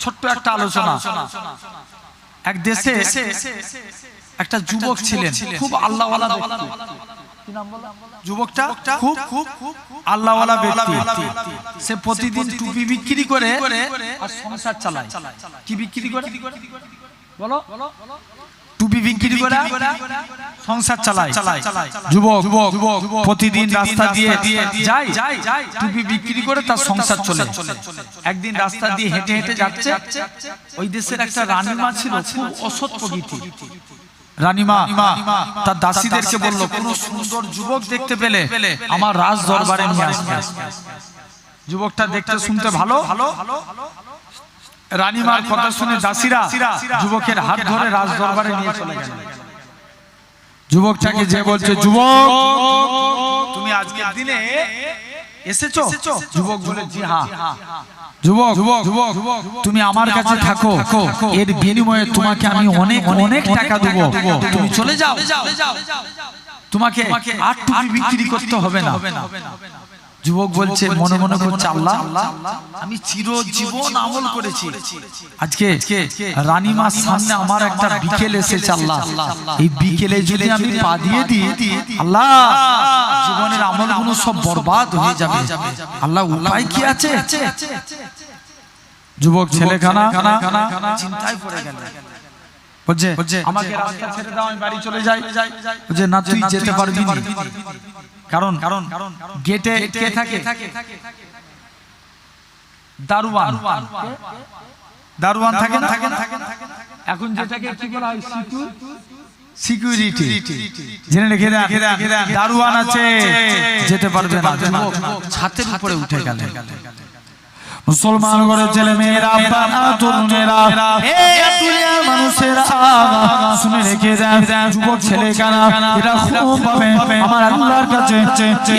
ছোট্ট একটা আলোচনা। এক দেশে একটা যুবক ছিলেন, খুব আল্লাহওয়ালা ব্যক্তি। যুবকটা খুব আল্লাহওয়ালা ব্যক্তি। সে প্রতিদিন টুপি বিক্রি করে আর সংসার চালায়। কি বিক্রি করে বলো? টুপি বিক্রি করে সংসার চালায়। যুবক প্রতিদিন রাস্তা দিয়ে যায়, টুপি বিক্রি করে তার সংসার চলে। একদিন রাস্তা দিয়ে হেঁটে হেঁটে যাচ্ছে। ওই দেশের একটা রানীমা ছিল, খুব অসৎ প্রকৃতি। রানীমা তার দাসীদেরকে বলল, কোন সুন্দর যুবক দেখতে পেলে আমার রাজ দরবারে নিয়ে আসবে। যুবকটা দেখতে শুনতে ভালো। রানীমার কথা শুনে দাসীরা যুবকের হাত ধরে রাজ দরবারে নিয়ে চলে গেল। যুবকটাকে যে বলছে, যুবক তুমি আজকের দিনে এসেছো? যুবক বলে, জি হ্যাঁ। যুবক তুমি আমার কাছে থাকো, এর বিনিময়ে তোমাকে আমি অনেক অনেক টাকা দেবো। তুমি চলে যাও, তোমাকে আর টুপি বিক্রি করতে হবে না। যুবক বলছে, মনে মনে করছে, আল্লাহ আমি চিরজীবন আমল করেছি, আজকে রানীমার সামনে আমার একটা বিকেল এসেছে। আল্লাহ এই বিকেলে যদি আমি পা দিয়ে দিই, আল্লাহ জীবনের আমলগুলো সব বরবাদ হয়ে যাবে। আল্লাহ উপায় কি আছে? যুবক ছেলেখানা চিন্তায় পড়ে গেল। বলছে, আমাকে রাস্তা ছেড়ে দাও, আমি বাড়ি চলে যাই। বলছে, না তুই যেতে পারবি না। কারণ গেটে কে থাকে? দারোয়ান থাকে না? এখন যেটাকে কি বলা হয়? সিকিউরিটি। জেনে রেখে দারোয়ান আছে, যেতে পারবে না। ছাদের উপরে উঠে গেল। মুসলমান ঘরের ছেলে মেয়েরা, তরুণেরা, মানুষেরা শুনে রেখে দেন, যুবক ছেলে কানা এরা খুব ভাবে আমার আল্লাহর কাছে,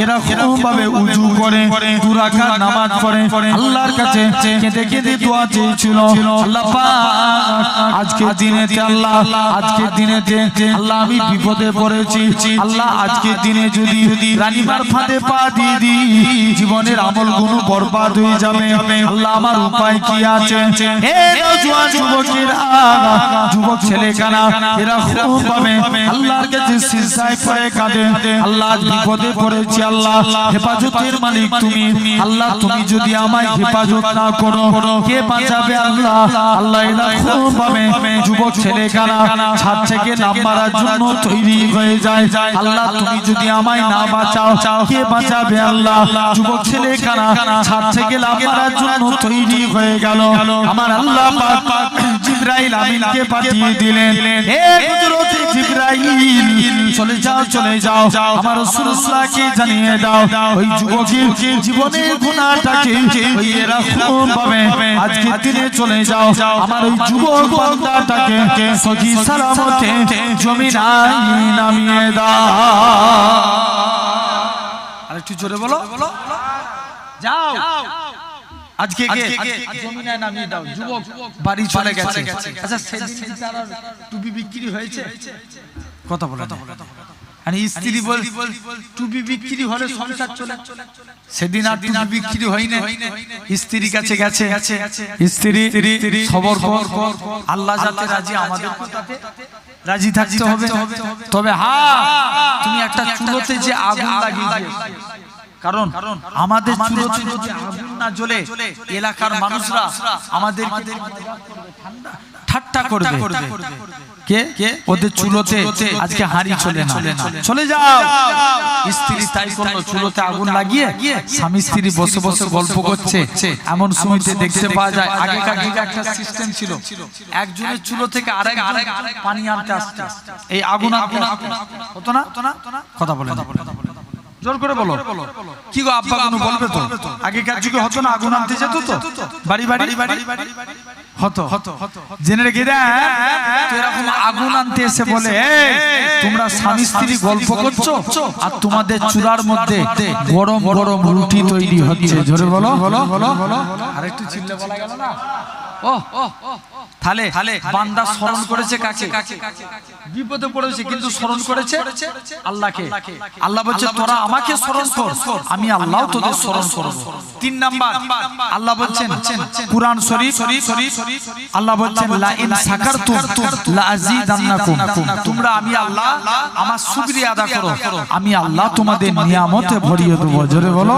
এরা খুব ভাবে উজু করে 2 রাকাত নামাজ পড়ে আল্লাহর কাছে কেঁদে কেঁদে দোয়া চেয়েছিল। আল্লাহ পাক আজকের দিনেতে, আল্লাহ আজকের দিনেতে আল্লাহ আমি বিপদে পড়েছি। আল্লাহ আজকের দিনে যদি রানীমার ফাঁদে পা দিয়ে দিই, জীবনের আমলগুলো বরবাদ হয়ে যাবে। আল্লাহ আমার উপায় কি আছে? হে নওজোয়ান যুবকেরা, যুবক ছেলে কানা এরা খুব ভাবে আল্লাহর কাছে সিজদায় পড়ে কাঁদে, আল্লাহ বিপদে পড়েছি, আল্লাহ হেফাজতের মালিক তুমি। আল্লাহ তুমি যদি আমায় হেফাজত না করো, কে বাঁচাবে? আল্লাহ আল্লাহ এরা খুব ভাবে যুবক ছেলে কানা ছাদ থেকে নাম মারার জন্য তৈরি হয়ে যায়। আল্লাহ তুমি যদি আমায় না বাঁচাও, কে বাঁচাবে? আল্লাহ যুবক ছেলে কানা ছাদ থেকে নাম মারার জন্য তৈরি হয়ে গেল। আমার আল্লাহ পাক জিবরাইল আমিনকে পাঠিয়ে দিলেন, হে কুদরতে জিবরাইল চলে যাও আমার রাসূলুল্লাহকে জানিয়ে দাও, ওই যুবকের জীবনের গুনাহটাকে ওই এরকম ভাবে আজকে দিনে চলে যাও, আমার ওই যুবক বান্দাটাকে সহি সালামতে জমিনায় নামিয়ে দাও। আরেকটু জোরে বলো, যাও আজকে জমিনায় নামিয়ে দাও। যুবক বাড়ি চলে গেছে। আচ্ছা, সেদিন তার টুপি বিক্রি হয়েছে? কথা বলে আর স্ত্রী বল, টুপি বিক্রি হলে সংসার চলে। সেদিন আর টুপি বিক্রি হয় না। স্ত্রীর কাছে গেছে, স্ত্রী সবর কর, আল্লাহ যাতে রাজি, আমাদের তাতে রাজি থাকতে হবে। তবে হ্যাঁ, তুমি একটা চুলোতে যে আগুন লাগিয়ে দিয়েছো, কারণ আমাদের চুলোতে যদি আগুন না জ্বলে, এলাকার মানুষরা আমাদের ঠাট্টা করবে। কে ওদের চুলোতে আজকে হাঁড়ি চলে না, চলে যাও। স্ত্রী তাই করলো, চুলোতে আগুন লাগিয়ে স্বামী স্ত্রী বসে বসে গল্প করছে। এমন সময়তে দেখতে পাওয়া যায়, আগেকার দিকে একটা সিস্টেম ছিল, একজনের চুলো থেকে আরেক পানি আনতে আসতে, এই আগুন হতো না? কথা বলে জোর করে বলো, কি গো আব্বা কোনো বলবে তো? আগেকার যুগে হতো না, আগুন আনতে যেত তো বাড়ি হতো। জেনে রেখে দেন, এরকম আগুন আনতে এসে বলে, তোমরা স্বামী স্ত্রী গল্প করছো আর তোমাদের চুলার মধ্যে গরম গরম রুটি তৈরি হচ্ছে। জোরে বলো, আরেকটু চিল্লে বলা গেল না? তাহলে বান্দা স্মরণ করেছে কাকে? বিপদে পড়েছে কিন্তু স্মরণ করেছে আল্লাহকে। আল্লাহ বলছে তোরা আমাকে স্মরণ কর, আমি আল্লাহ তোদের স্মরণ করব। 3 নাম্বার আল্লাহ বলছেন কুরআন শরীফ, আল্লাহ বলছেন লা ইন শাকারতুম লা আযীদান্নাকুম, তোমরা আমি আল্লাহ আমার শুকরিয়া আদা করো, আমি আল্লাহ তোমাদের নিয়ামতে ভরিয়ে দেব। জোরে বলো।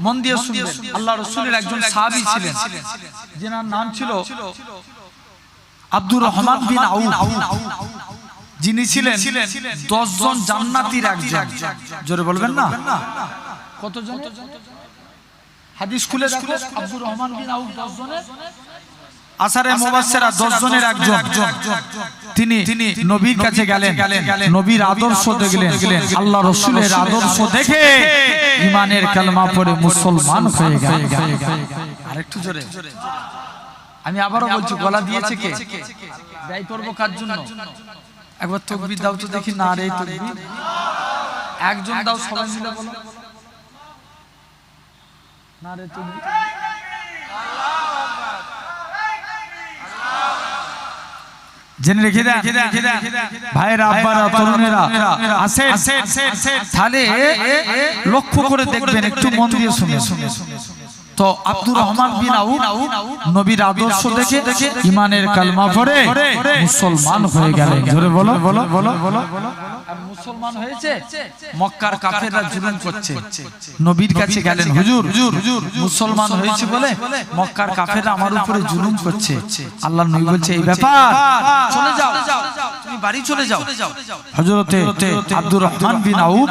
মন দিয়ে শুনবেন, আল্লাহ রাসূলের একজন সাহাবী ছিলেন, যার নাম ছিল আব্দুর রহমান বিন আউফ, যিনি ছিলেন 10 জন জান্নাতীর একজন। জোরে বলবেন না কতজন? হাদিস খুলে দেখো, আব্দুর রহমান বিন আউফ 10 জনের আসারে মুবাশশিরা 10 জনের একজন। তিনি নবীর কাছে গেলেন, নবীর আদর্শ দেখলেন, আল্লাহ রাসূলের আদর্শ দেখে ঈমানের কালেমা পড়ে মুসলমান হয়ে গেলেন। আরেকটু জোরে, আমি আবারও বলছি, গলা দিয়েছে কে? ব্যয় করবো কার জন্য? একবার তাকবীর দাও তো দেখি। না রে তাকবীর একজন দাও, সবাই মিলে বলো না রে তাকবীর। জেনে রেখে দেন ভাইরা, আব্বারা, তরুণেরা আসেন, তাহলে লক্ষ্য করে দেখবেন, একটু মন দিয়ে শুনে। তো আব্দুর রহমান বিন আউফ নবীর আদর্শ দেখে ঈমানের কালেমা পড়ে মুসলমান হয়ে গেলেন। জোরে বলো। মুসলমান হয়েছে, মক্কার কাফেররা জুলুম করছে, নবীর কাছে গেলেন, হুজুর মুসলমান হয়েছে বলে মক্কার কাফেররা আমার উপরে জুলুম করছে। আল্লাহর নবী বলছে এই ব্যাপার, চলে যাও, তুমি বাড়ি চলে যাও। হযরতে আব্দুর রহমান বিন আউফ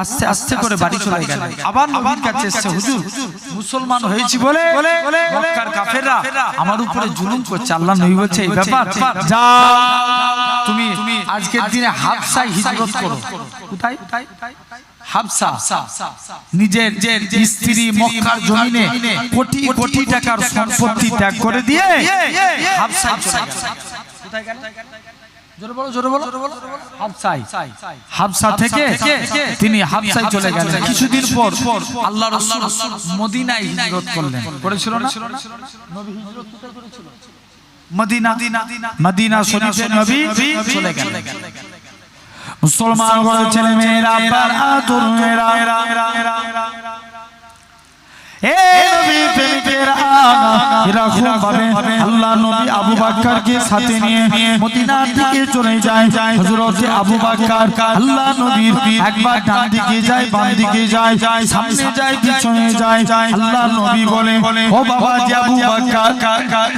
আস্তে আস্তে করে বাড়ি চলে গেলেন। আবার নবীর কাছে এসে, হুজুর মুসলমান হয়েছি বলে মক্কার কাফেররা আমার উপরে জুলুম করছে। আল্লাহর নবী বলছে এই ব্যাপার, যাও তুমি আজকের দিনে হাবশায় হিজরত করো। কোথায়? হাবশা। নিজের স্ত্রী মক্কার জমিনে কোটি কোটি টাকার সম্পত্তি ত্যাগ করে দিয়ে হাবশায় চলে গেলেন। কোথায় গেলেন? জোরে বলো। হাবশা থেকে তিনি হাবশায় চলে গেলেন। কিছুদিন পর আল্লাহর রাসূল মদিনায় হিজরত করলেন। করেছিল না? নবী হিজরত কোথায় করেছিল? মদিনা শরীফে নবী চলে গেলেন। মুসলমান ঘরের ছেলে মেয়েরা, বাবা তরুণেরা, আল্লাহ নবী আবু বকরকে সাথে নিয়ে মদিনা দিকে চলে যায়। হযরত আবু বকর আল্লাহ নবীর একবার ডান দিকে যায়, বাম দিকে যায়, সামনে যায়, পিছনে যায়। আল্লাহ নবী বলে, ও বাবা জি আবু বকর,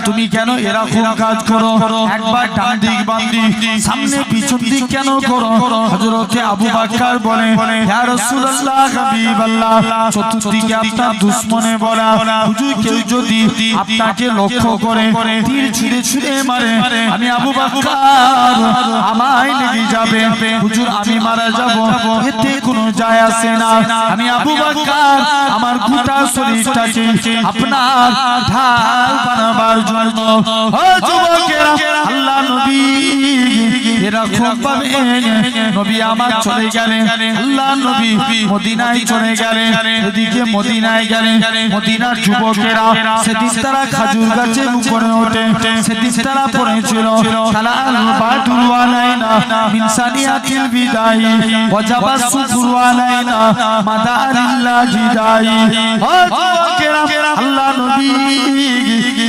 তুমি কেন এরকম কাজ করো? একবার ডান দিক বাম দিক সামনে পিছন দিক কেন করো? হযরত আবু বকর বলে, ইয়া রাসূলুল্লাহ হাবিবাল্লাহ, চতুর্দিকে আপনার দুশমনে বলা, হুজুর কেউ যদি আপনাকে লক্ষ্য করে তীর ছুঁড়ে মারে, আমি আবু বকর আমায় লেগে যাবে, হুজুর আমি মারা যাব, এতে কোনো যায় আসে না। আমি আবু বকর আমার গোটা শরীরটাকে আপনার ঢাল বানাবার জন্য, ও যুবকেরা, আল্লাহ নবী এরকম ভাবে নবী আমার চলে গেলেন। আল্লাহ নবী মদিনায় চলে গেলেন। এদিকে মদিনায় গেলেন, মদিনার যুবকেরা সেদিন তারা খাজুর গাছের উপরে ওঠে, সেদিন তারা পড়েছিল সালাল বাদুর আলাইনা মিন সানিয়াতিল বিদাই ওয়াজাবা শুকরু আলাইনা মাদারিল্লাহি দাই। ও যুবকেরা, আল্লাহ নবী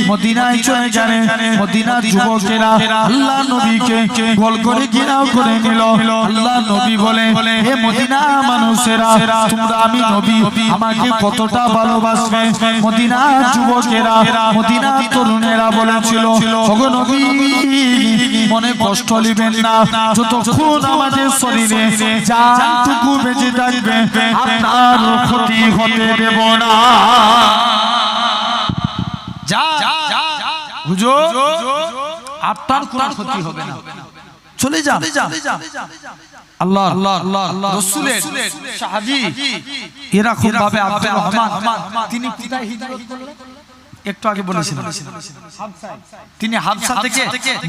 মদিনায় চলে গেলেন। মদিনার যুবকেরা আল্লাহ নবীকে গোল করে ঘেরাও করে নিল। আল্লাহ নবী বলে, হে মদিনা মানুষেরা, তোমরা আমি নবী আমাকে কতটা ভালোবাসবে? মদিনার যুবকেরা, মদিনার তরুণেরা বলেছিল, ওগো নবী মনে কষ্ট নেবেন না, যতক্ষণ আমাদের শরীরে জানটুকু বেঁচে থাকবে আপনার ক্ষতি হতে দেব না। হুজুর আপনার কোনো ক্ষতি হবে না, চলে যান। আল্লাহ রাসূলের সাহাবী এরকম ভাবে আব্দুর রহমান তিনি কোথায় হিজরত করলেন? একটু আগে বলেছিলাম তিনি হাবশা থেকে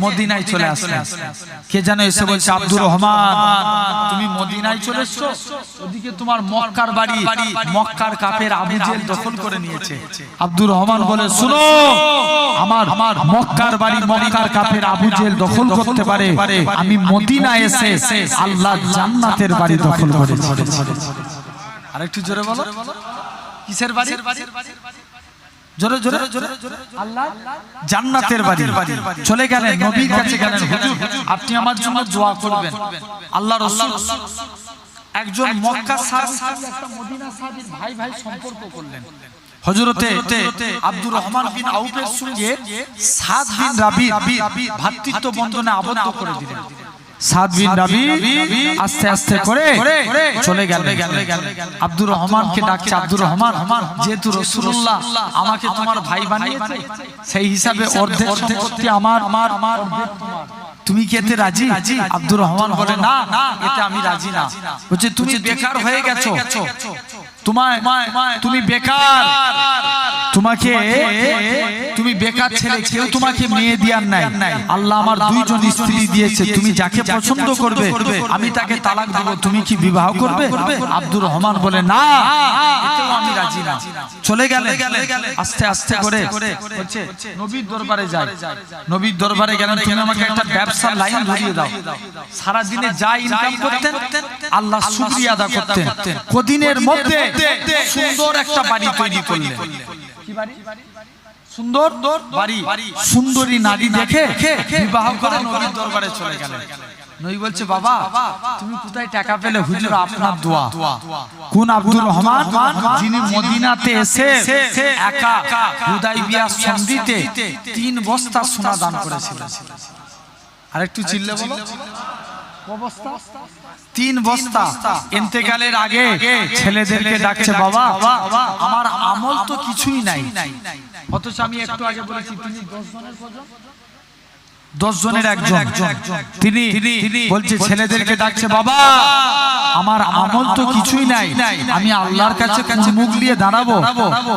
মদিনায় চলে আসলেন। কে যেন এসে বলছে, আব্দুর রহমান তুমি মদিনায় চলে এসছো, ওদিকে তোমার মক্কার বাড়ি, মক্কার কাফের আবু জেহেল দখল করে নিয়েছে। আব্দুর রহমান বলে, শুনো, আমার মক্কার বাড়ি মক্কার কাফের আবু জেহেল দখল করতে পারে, আমি মদিনায় এসে আল্লাহ জান্নাতের বাড়ি দখল করেছি। আরেকটু জোরে বলো, কিসের বাড়ি? জোরে জোরে আল্লাহ জান্নাতের বাড়ি। চলে গেলেন, নবীর কাছে গেলেন, হুজুর আপনি আমার জন্য দোয়া করবেন। আল্লাহ রাসূল একজন মক্কা সাহাবী একটা মদিনা সাহাবীর ভাই ভাই সম্পর্ক করলেন। হযরতে আব্দুর রহমান বিন আউফের সঙ্গে সাদ বিন রাবি ভ্রাতৃত্ব বন্ধনে আবদ্ধ করে দিলেন। সাদ বিন রাবি আস্তে আস্তে করে চলে গেলেন। আব্দুর রহমানকে ডাকছে, আব্দুর রহমান যেহেতু রাসূলুল্লাহ আমাকে তোমার ভাই বানিয়েছে, সেই হিসাবে অর্ধেক সম্পত্তি আমার, তুমি কি এতে রাজি? আব্দুর রহমান বলে, না এতে আমি রাজি না। বলছে, তুমি বেকার হয়ে গেছো, তুমি বেকার, তুমি বেকার ছেলে, কেউ তোমাকে মেয়ে দিয়ার নাই, আল্লাহ আমার দুইজন স্ত্রী দিয়েছে, তুমি যাকে পছন্দ করবে আমি তাকে তালাক দেব, তুমি কি বিবাহ করবে? আব্দুর রহমান বলে, না এতেও আমি রাজি না। চলে গেলে আস্তে আস্তে করে বলছে নবীর দরবারে যাই। নবীর দরবারে গেলেন, তুমি আমাকে একটা ব্যবসার লাইন ধরিয়ে দাও। সারা দিনে যা ইনকাম করতেন আল্লাহ শুকরিয়া আদা করতেন। কদিনের মধ্যে সুন্দর একটা বাড়ি তৈরি করলেন। কি বাড়ি? সুন্দর বাড়ি। সুন্দরী নারী দেখে বিবাহ করে নবীর দরবারে চলে গেলেন। নবী বলছে, বাবা তুমি কোথায় টাকা পেলে? হুজুর আপনার দোয়া। কোন আব্দুর রহমান? যিনি মদিনাতে এসে একা হুদাইবিয়া সন্ধিতে 3 বস্তা সোনা দান করেছিলেন। আরেকটু চিল্লে বলো, 3 বস্তা। ইন্তেকালের আগে ছেলেদেরকে ডাকছে, বাবা আমার আমল তো কিছুই নাই, অথচ আমি একটু আগে বলেছি তিনি 10 জনের একজন। তিনি বলছে ছেলেদেরকে ডাকছে, বাবা আমার আমল তো কিছুই নাই, আমি আল্লাহর কাছে মুখ নিয়ে দাঁড়াবো,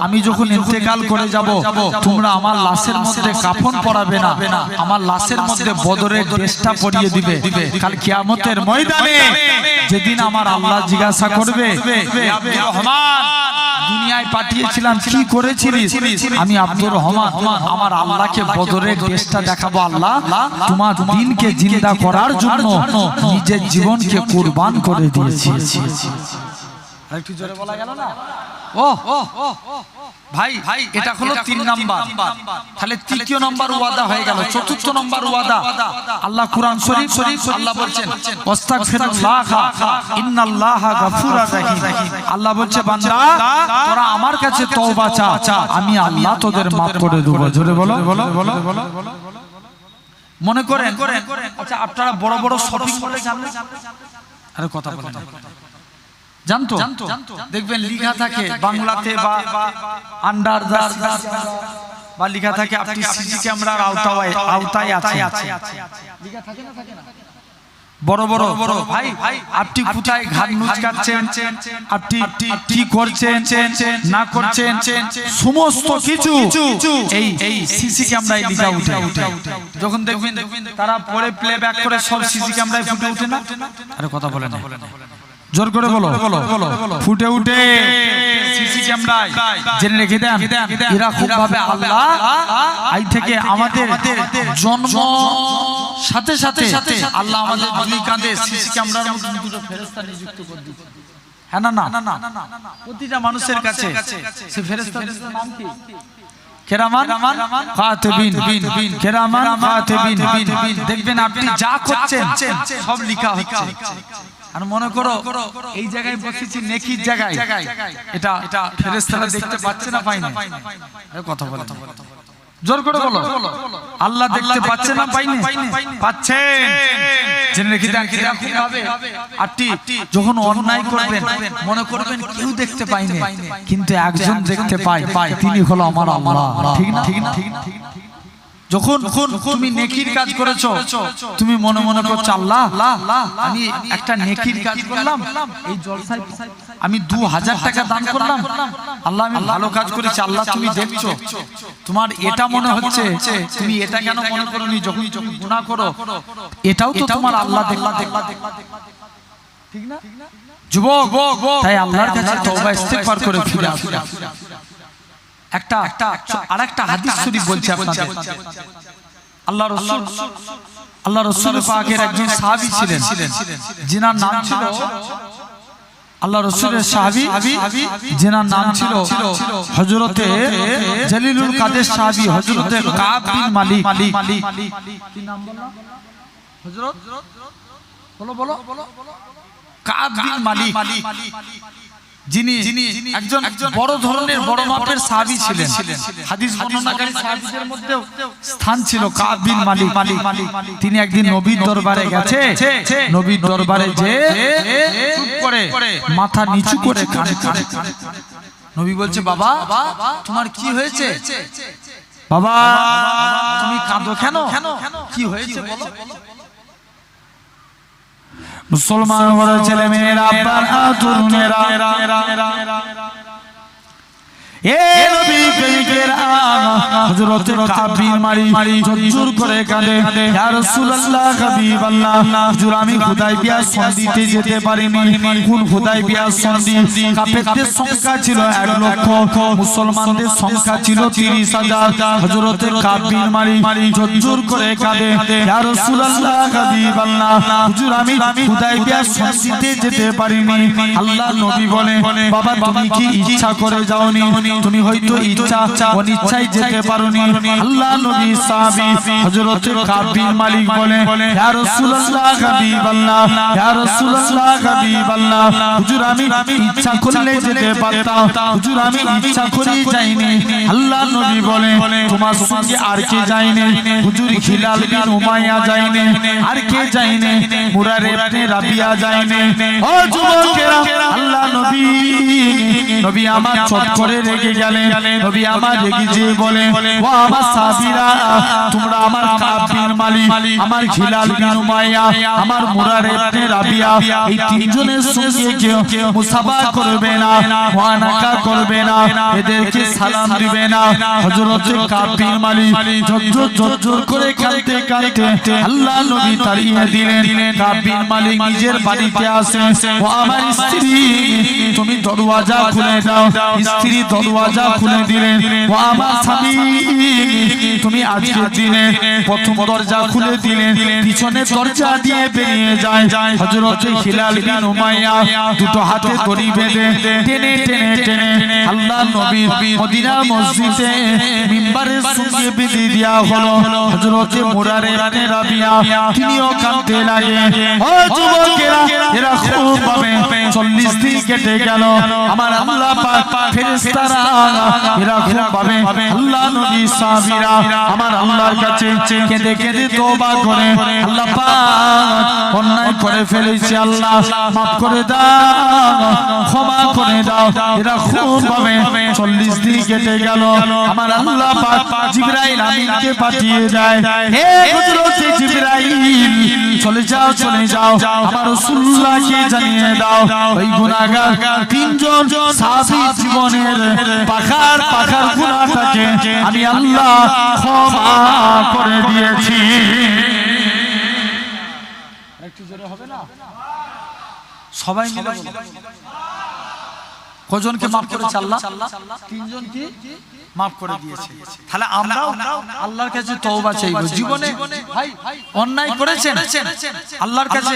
আমি যখন ইন্তেকাল করে যাব তোমরা আমার লাশের মধ্যে কাফন পরাবে না, আমার লাশের মধ্যে বদরের ড্রেসটা পরিয়ে দিবে। কাল কিয়ামতের ময়দানে যেদিন আমার আল্লাহ জিজ্ঞাসা করবে, আব্দুর রহমান দুনিয়ায় পাঠিয়েছিলাম কি করেছিলিস? আমি আব্দুর রহমান আমার আল্লাহকে বদরের ড্রেসটা দেখাবো, আল্লাহ তোমার দিনকে জিন্দা করার জন্য নিজের জীবনকে কুরবান করে দিয়েছি। আরেকটু জোরে বলা গেল না? ভাই এটা হলো 3 নাম্বার। তাহলে তৃতীয় নাম্বার ওয়াদা হয়ে গেল। চতুর্থ নাম্বার ওয়াদা আল্লাহ কুরআন শরীফ আল্লাহ বলছেন, আস্তাগফিরুল্লাহ ইন্নাল্লাহা গাফুরুর রহিম। আল্লাহ বলছে, বান্দা তোরা আমার কাছে তওবা চা, আমি আল্লাহ তোদের maaf করে দেব। জোরে বলো। মনে করেন আচ্ছা আপনারা বড় বড় শপিং মলে যান, আরে কথা বলেন, জানতো দেখবেন লিখা থাকে বাংলাতে বা আন্ডার বা লিখা থাকে আপনি সিসি ক্যামেরার আওতায় আছে। লিখা থাকে না? থাকে না? বড় বড় ভাই আপনি কোথায় ঘাট মুচকাচ্ছেন, আপনি কি করছেন না করছেন, সমস্ত কিছু এই সিসি ক্যামেরায় লিখা উঠে। যখন দেখবেন তারা পরে প্লেব্যাক করে সব সিসি ক্যামেরায় ফুটে ওঠে না? আরে কথা বলে না, জোর করে বলো, ফুটে উঠে সিসি ক্যামেরায়। জেনে রেখে দেন এরা খুব ভাবে আল্লাহ আই থেকে আমাদের জন্ম সাথে সাথে আল্লাহ আমাদের 2 কাঁধে সিসি ক্যামেরার মধ্যে 2টো ফেরেশতা নিযুক্ত করে দিয়েছে। হ্যাঁ না? প্রতিটা মানুষের কাছে সে ফেরেশতার নাম কি? কিরামান কাতিবিন। কিরামান কাতিবিন। দেখবেন আপনি যা করছেন সব লেখা হচ্ছে। আর মনে করো এই জায়গায় বসেছি নেকির জায়গায়, এটা ফেরেশতারা দেখতে পাচ্ছে না, পায় না? কথা বলে, জোর করে বলো, আল্লাহ দেখতে পাচ্ছে না, পাইনি? পাচ্ছেন। জেনে রেখে দেন কিরকম ভাবে আপনি যখন অন্যায় করবেন মনে করবেন কেউ দেখতে পায়নি, কিন্তু একজন দেখতে পায়, তিনি হলো আমার আল্লাহ। ঠিক না? যখন তুমি নেকির কাজ করেছো, তুমি মনে মনে করছো আল্লাহ আমি একটা নেকির কাজ করলাম, এই জলসায় আমি 2000 টাকা দান করলাম, আল্লাহ আমি ভালো কাজ করেছি, আল্লাহ তুমি দেখছো। তোমার এটা মনে হচ্ছে, তুমি এটা কেন মনে করোনি যখন তুমি গুনাহ করো এটাও তো তোমার আল্লাহ দেখলা, ঠিক না যুবক? তাই আল্লাহর কাছে তওবা ইস্তেগফার করে ফিরে আসো। আরেকটা হাদিস শরীফ বলছি আপনাদের। আল্লাহ রাসূল পাকের একজন সাহাবী ছিলেন, যিনার নাম ছিল আল্লাহ রাসূলের সাহাবী, যিনার নাম ছিল হযরতে জলিলুল কাদের সাহাবী হযরতে কাব বিন মালিক। কি নাম বললাম? হযরত বলো কাব বিন মালিক, যিনি একজন বড় ধরনের বড় মাপের সাহাবী ছিলেন। হাদিস বর্ণনাকারী সাহাবীদের মধ্যে স্থান ছিল কাব বিন মালিক। তিনি একদিন নবীর দরবারে গেছে, নবীর দরবারে যে চুপ করে মাথা নিচু করে কাঁদছে। নবী বলছে, বাবা তোমার কি হয়েছে? বাবা তুমি কাঁদো কেন? কি হয়েছে বলো? মুসলমান বড় ছেলে মেয়েরা, আব্বার তরুণেরা, এ নবী প্রেমিকেরা, হযরত কাব বিন মালিক জোর করে কাঁদে, ইয়া রাসূলুল্লাহ হাবিবাল্লাহ, হুজুর আমি হুদায়বিয়া সন্ধিতে যেতে পারিনি। কোন হুদায়বিয়া সন্ধি? কাফেরদের সংখ্যা ছিল 1 লক্ষ, মুসলমানদের সংখ্যা ছিল 30,000। হযরত কাব বিন মালিক জোর করে কাঁদে, ইয়া রাসূলুল্লাহ হাবিবাল্লাহ, হুজুর আমি হুদায়বিয়া সন্ধিতে যেতে পারিনি। আল্লাহর নবী বলে, বাবা তুমি কি ইচ্ছা করে যাওনি? তুমি হয়তো ইচ্ছা অনিচ্ছায় যেতে পারোনি। আল্লাহ নবী সাহাবী হযরত কাব বিন মালিক বলে, ইয়া রাসূলুল্লাহ হাবিবাল্লাহ, ইয়া রাসূলুল্লাহ হাবিবাল্লাহ, হুজুর আমি ইচ্ছা করলে যেতে পারতাম, হুজুর আমি ইচ্ছা করেই যাইনি। আল্লাহ নবী বলে, তোমার সঙ্গে আর কে যায়নি? হুজুর হিলাল বিন উমাইয়া যায়নি, আর কে যায়নি? মুরারে ইবনে রাবিয়া যায়নি। ও যুবকেরা, আল্লাহ নবী আমার চট করে রেগে গেলেন। নবী আমার রেগে যেয়ে বলে, ও আমার সাহাবীরা, তোমরা আমার কাব বিন মালিক, আমার হিলাল বিন উমাইয়া, আমার মুরারে ইবনে রাবিয়া, এই তিনজনের সঙ্গে কেউ মুসাফা করবে না, মুআনাকা করবে না, এদেরকে সালাম দিবে না। হযরত কাব বিন মালিক জোর করে কাঁদতে কাঁদতে আল্লাহ নবী তাড়িয়ে দিলেন। কাব বিন মালিক নিজের বাড়িতে আসে, ও আমার স্ত্রী তুমি দরওয়াজা খুলে দাও। স্ত্রী দরওয়াজা খুলে দিলেন। ও আমার স্বামী তুমি আজকের দিনে প্রথম দরজা খুলে দিলেন, পিছনে দরজা দিয়ে বেরিয়ে যায়। হযরত হিলাল বিন উমাইয়া দুটো হাতে দড়ি বেঁধে টেনে টেনে টেনে আল্লাহ নবীর মদিনা মসজিদে মিম্বারের সঙ্গে বেঁধে দেওয়া হলো। হযরত মুরারে ইবনে রাবিয়া তিনিও কাঁদতে লাগে। ও যুবকেরা, এরা খুব ভাবে 40 দিন কেটে গেল। আমার আল্লাহ পাক ফেরেশতারা এরা খুব ভাবে আল্লাহ নবী সাহাবীরা আমার আল্লাহর কাছে কেঁদে কেঁদে তওবা করে, আল্লাহ পাক অন্যায় করে ফেলেছি, আল্লাহ মাফ করে দাও, ক্ষমা করে দাও। এরা খুব ভাবে 40 দিন কেটে গেল। আমার আল্লাহ পাক জিবরাইল আমিনকে পাঠিয়ে দেয়, হে হযরত জিবরাইল চলে যাও আমার রাসূলুল্লাহকে জানিয়ে দাও, ওই গুনাহগার তিনজন সাহাবী জীবনের পাখার গুনাহটাকে আমি আল্লাহ ক্ষমা করে দিয়েছি। একটু জোরে হবে না? সবাই মিলে কজনকে মাফ করেছে আল্লাহ? তিনজনকে মাফ করে দিয়েছে। তাহলে আমরাও আল্লাহর কাছে তওবা চাইবো। জীবনে অন্যায় করেছেন, আল্লাহর কাছে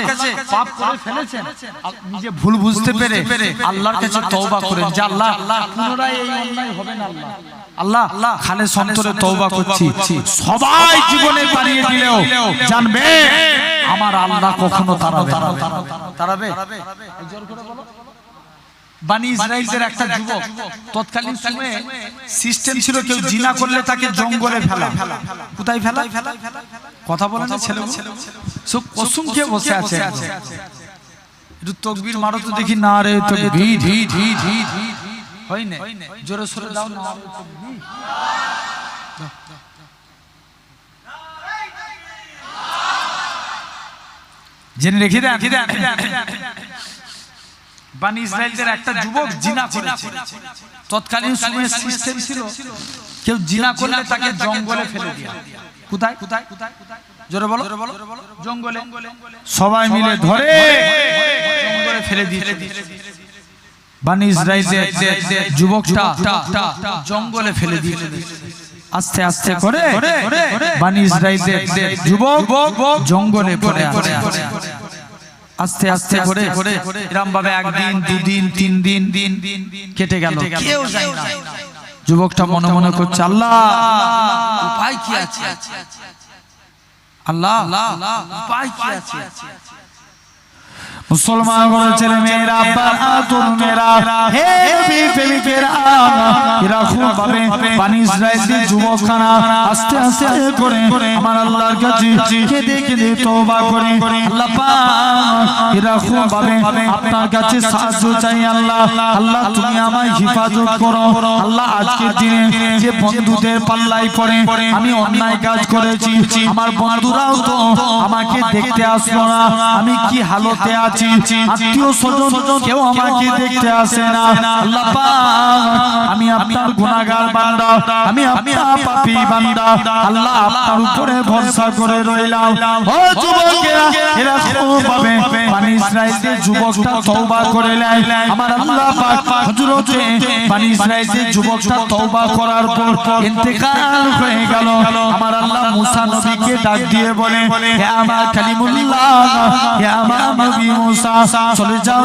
পাপ করে ফেলেছেন, নিজে ভুল বুঝতে পেরে আল্লাহর কাছে তওবা করেন যে আল্লাহ পুনরায় এই অন্যায় হবে না। আল্লাহ খালে সন্তরে তওবা করছি। সবাই জীবনে পারিয়ে দিলেও জানবে আমার আল্লাহ কখনো তাড়াবে। জোর করে বলো। বানি ইসরাইলের একটা যুবক, তৎকালীন সময়ে সিস্টেম ছিল কেউ জিনা করলে তাকে জঙ্গলে ফেলা। কোথায় ফেলা? কথা বলে না ছেলে, সব কসম খেয়ে বসে আছে। একটু তাকবীর মারো তো দেখি। না রে তাকবীর হয় না, জোরে সোরে দাও। না রে তাকবীর। জেনে রেখে দেন বনি ইসরাইলদের একটা যুবক জিনা করেছে। তৎকালীন সময়ে সিস্টেম ছিল কেউ জিনা করলে তাকে জঙ্গলে ফেলে দেয়া। কোথায়? জোরে বলো। জঙ্গলে সবাই মিলে ধরে জঙ্গলে ফেলে দিয়েছে। বনি ইসরাইলের যুবকটা জঙ্গলে ফেলে দিয়েছে। আস্তে আস্তে করে বনি ইসরাইলের যুবক জঙ্গলে পড়ে আছে। আস্তে আস্তে করে এরকম ভাবে একদিন, দুদিন, 3 দিন কেটে গেল, কেউ যায় না। যুবকটা মনে মনে করছে, আল্লাহ উপায় কি আছে? আল্লাহ উপায় কি আছে? মুসলমান ছেলে মেয়েরা, তরুণেরা, হে প্রেমিকেরা, এরকম ভাবে বনি ইসরাইলের যুবকখানা আস্তে আস্তে করে আমার আল্লাহর কাছে কেঁদে কেঁদে তওবা করে, আল্লাহ পাক এরকম ভাবে আপনার কাছে সাহায্য চাই। আল্লাহ তুমি আমায় হেফাজত করো। আল্লাহ আজকের দিনে যে বন্ধুদের পাল্লায় পড়ে আমি অন্যায় কাজ করেছি, আমার বন্ধুরাও তো আমাকে দেখতে আসলো না, আমি কি হালতে আছি, আত্মীয় স্বজন কেউ আমাকে দেখতে আসে না। আল্লাহ পাক আমি আপনার গুনাহগার বান্দা, আমি আপনার পাপী বান্দা। আল্লাহ আপনার উপরে ভরসা করে রইলাম। ও যুবকেরা, এরকম ভাবে বনি ইসরাইলের যুবকটা তওবা করে নেয়। আমার আল্লাহ পাক হযরতে বনি ইসরাইলের যুবকটা তওবা করার পর ইন্তেকাল হয়ে গেল। আমার আল্লাহ মুসা নবীকে ডাক দিয়ে বলে, হে আমার কালিমুল্লাহ, হে আমার নবী মুসা, চলে যাও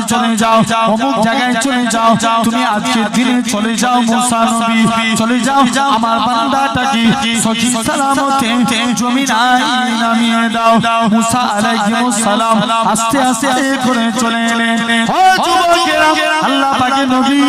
অমুক জায়গায় চলে যাও, তুমি আজকের দিনে চলে যাও মুসা নবী, চলে যাও আমার বান্দাটাকে সহি সালামতে জমিনায় নামিয়ে দাও। মুসা আলাইহিস সালাম আস্তে আস্তে করে চলে এলেন। ও যুবকেরা, আল্লাহ পাকের নবী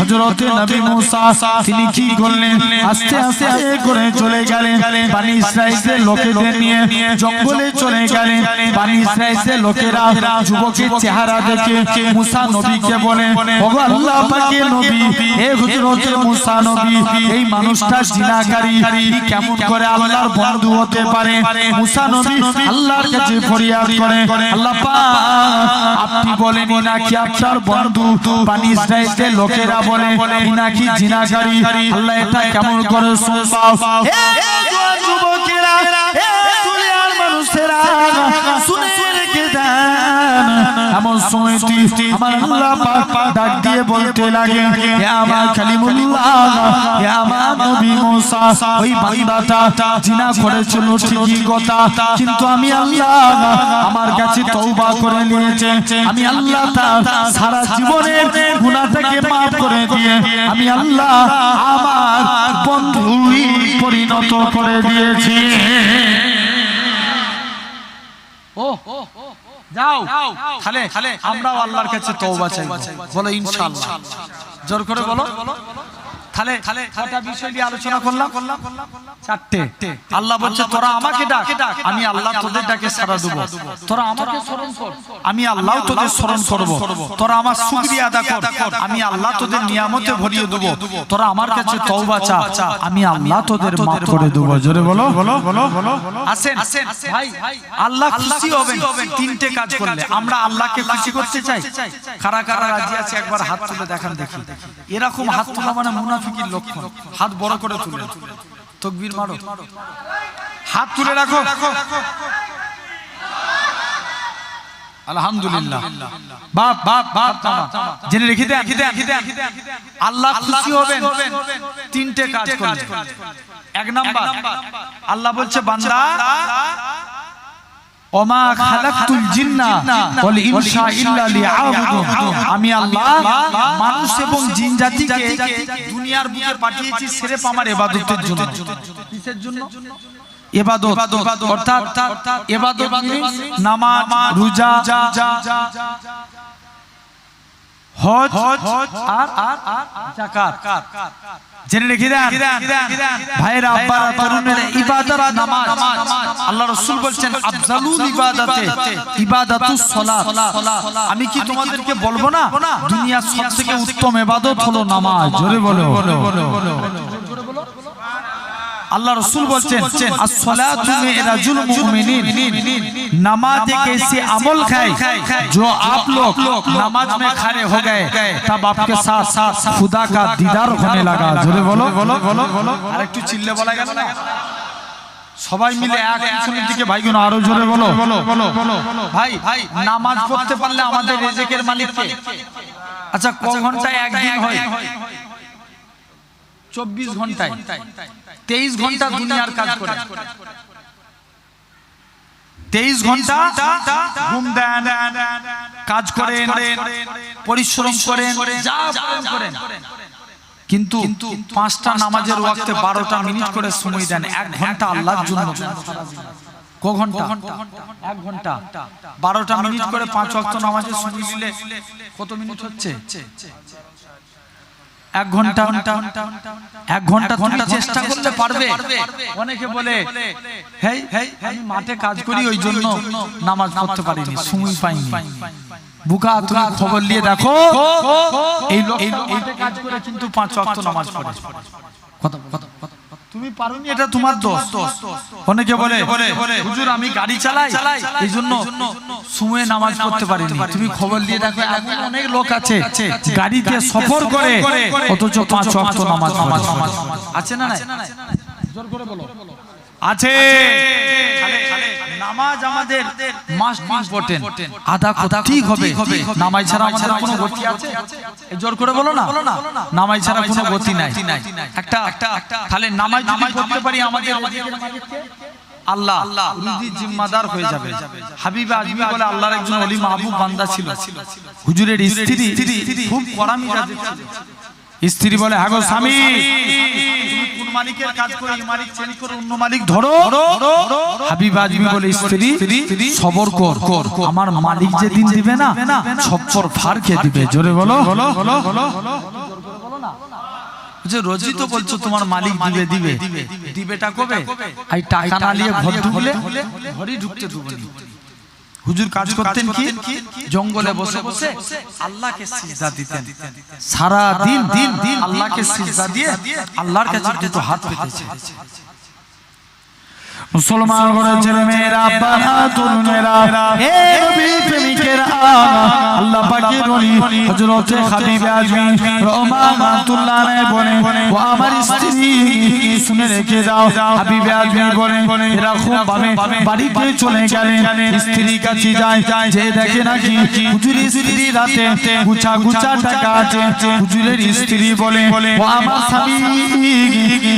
হযরতে নবী মুসা তিনি কি করলেন? আস্তে আস্তে করে চলে গেলেন, বনি ইসরাইলের লোকেদের নিয়ে জঙ্গলে চলে গেলেন। বনি ইসরাইলের লোকেরা যুবকের চেহারা দেখে মুসা নবীকে বলে, ওগো আল্লাহ পাকের নবী, হে হযরতে মুসা নবী, এই মানুষটা জিনাকারী, কেমন করে আল্লাহর বন্ধু হতে পারে? মুসা নবী আল্লাহর কাছে ফরিয়াদ করে, আল্লাহ পাক আপনি বলেনি নাকি আপনার বন্ধু বনি ইসরাইলের লোকেরা বলে নাকি জিনাকারী? আল্লাহ এটা কেমন করে সম্ভব? হে যুবকেরা, হে দুনিয়ার মানুষেরা, শুনে রেখে দেন। এমন সময়টি আমার আল্লাহ পাক ডাক দিয়ে বলতে লাগে, হে আমার কালিমুল্লাহ, হে আমার নবী মুসা, ওই বান্দাটা জিনা করেছিল ঠিকই কথা, কিন্তু আমি আল্লাহ আমার কাছে তওবা করে নিয়েছে। আমি আল্লাহ তার সারা জীবনের গুনাহটাকে maaf করে দিয়ে আমি আল্লাহ আমার বন্ধুই পরিণত করে দিয়েছি। যাও তাহলে আমরাও আল্লাহর কাছে তওবা চাই, বলো ইনশাআল্লাহ, জোর করে বলো। তাহলে কটা বিষয় নিয়ে আলোচনা করলাম? 4টে। আল্লাহ বলছে তোরা আমাকে ডাক, আমি আল্লাহ তোদের ডাকে সাড়া দেব। তোরা আমাকে স্মরণ কর, আমি আল্লাহ তোদের স্মরণ করব। তোরা আমার শুকরিয়া আদা কর, আমি আল্লাহ তোদের নিয়ামতে ভরিয়ে দেব। তোরা আমার কাছে তওবা চা, আমি আল্লাহ তোদের maaf করে দেব। জোরে বলো। আসেন ভাই, আল্লাহ খুশি হবেন 3টে কাজ করলে। আমরা আল্লাহকে খুশি করতে চাই। কারা কারা রাজি আছে একবার হাত তুলে দেখান দেখি। এরকম হাত তোলা মানে মুনাফিকের লক্ষণ। হাত বড় করে তুলে তাকবীর মারো, হাত তুলে রাখো। আলহামদুলিল্লাহ। বাপ জেনে রেখে দেন, আল্লাহ খুশি হবেন 3টে কাজ করলে। 1 নাম্বার, আল্লাহ বলছে বান্দা ওমা খালাকতুল জিন্না ওয়াল ইনসা ইল্লা লিয়াবুদুন, আমি আল্লাহ মানুষ এবং জিন জাতিকে দুনিয়ার বুকে পাঠিয়েছি সির্ফ আমার ইবাদতের জন্য। কিসের জন্য? ইবাদত, অর্থাৎ ইবাদত নামাজ, রোজা, হজ আর যাকাত। জেনে রেখে দেন ভাইরা, আব্বারা, তরুণেরা, ইবাদত নামাজ। আল্লাহ রাসূল বলছেন আফজালুল ইবাদাতে ইবাদাতুস সালাত। আমি কি তোমাদেরকে বলবো না দুনিয়ার সবথেকে উত্তম ইবাদত হলো নামাজ? জোরে বলো। अल्लाह रसूल बोलते हैं अस्सलातु मिराजुल मुमिनीन, नमाज एक ऐसी अमल है जो आप लोग नमाज में खड़े हो गए तब आपके साथ साथ खुदा का दीदार होने लगा। जोरे बोलो बोलो बोलो बोलो, আরেকটু চিল্লে বলা গেল না? সবাই মিলে এক পিছনের দিকে ভাইগুলো আরো জোরে বলো বলো বলো বলো। ভাই নামাজ পড়তে পারলে আমাদের রিজিকের মালিক কে? আচ্ছা ক ঘন্টায় একদিন হয়? 24 ঘন্টায় 23 ঘন্টা দুনিয়ার কাজ করে, 23 ঘন্টা ঘুম দেন, কাজ করেন, পরিশ্রম করেন, যা করেন, কিন্তু 5টা নামাজের ওয়াক্তে 12টা মিনিট করে সময় দেন। 1 ঘন্টা আল্লাহর জন্য। ক ঘন্টা? 1 ঘন্টা 12টা মিনিট করে 5 ওয়াক্ত নামাজের সময় দিলে কত মিনিট হচ্ছে? 1 ঘন্টা। 1 ঘন্টা তুমি চেষ্টা করলে পারবে। অনেকে বলে হেই আমি মাঠে কাজ করি ওই জন্য নামাজ পড়তে পারিনি, সময় পাইনি। বুকা তুমি খবর নিয়ে দেখো এই লোক মাঠে কাজ করে কিন্তু 5 ওয়াক্ত নামাজ পড়ে। তুমি পারোনি, এটা তোমার দোষ। অনেকে বলে হুজুর আমি গাড়ি চালাই এই জন্য সময়ে নামাজ পড়তে পারিনি। তুমি খবর নিয়ে দেখো অনেক লোক আছে গাড়িতে সফর করে অথচ 5 ওয়াক্ত নামাজ আছে না? জোর করে বলো আছে। নামাজ আমাদের মাস্ট ইম্পর্টেন্ট, আদা করতেই হবে। নামাজ ছাড়া আমাদের কোনো গতি আছে? জোর করে বলো না, নামাজ ছাড়া কোনো গতি নাই। একটা তাহলে নামাজ যদি পড়তে পারি আমাদের আল্লাহ রুজির জিম্মাদার হয়ে যাবে। হাবিবা আজমি বলে আল্লাহর একজন ওলি মাহবুব বান্দা ছিল, হুজুরের স্ত্রী খুব কড়া মেজাজের ছিল। স্ত্রী বলে হ্যাঁ গো স্বামী, তুমি কোন মালিকের কাজ করে এই মালিক চেঞ্জ করে অন্য মালিক ধরো। হাবিব আজমি বলে স্ত্রী সবর কর, আমার মালিক যেদিন দিবে না সবর ফার কে দিবে। জোরে বলো বলো বলো বলো। যে রোজই তো বলছো তোমার মালিক দিবে দিবেটা কবে? এই টাকা না নিয়ে ঘর ঢুকলে ঘরই ঢুকতে দেবো না। হুজুর কাজ করতেন কি? জঙ্গলে বসে বসে আল্লাহকে সিজদা দিতেন, সারা দিন আল্লাহকে সিজদা দিয়ে আল্লাহর কাছে দুটো হাত পেতেছে। মুসলমান ঘরের ছেলে মেয়েরা, বাহাদুর মেয়েরা, হে নবী প্রেমিকেরা, আল্লাহ পাকের ওলি হযরত হাবিব আজমি রহমাতুল্লাহ আলাইহি বলেন ও আমার স্ত্রী শুনে রেখে দাও। হাবিব আজমি বলেন এরকম ভাবে বাড়িতে চলে গেলেন, স্ত্রীর কাছে যায়, যে দেখে নাকি হুজুরের স্ত্রী রাতে গুছা টাকা আছে। হুজুরের স্ত্রী বলে ও আমার স্বামী,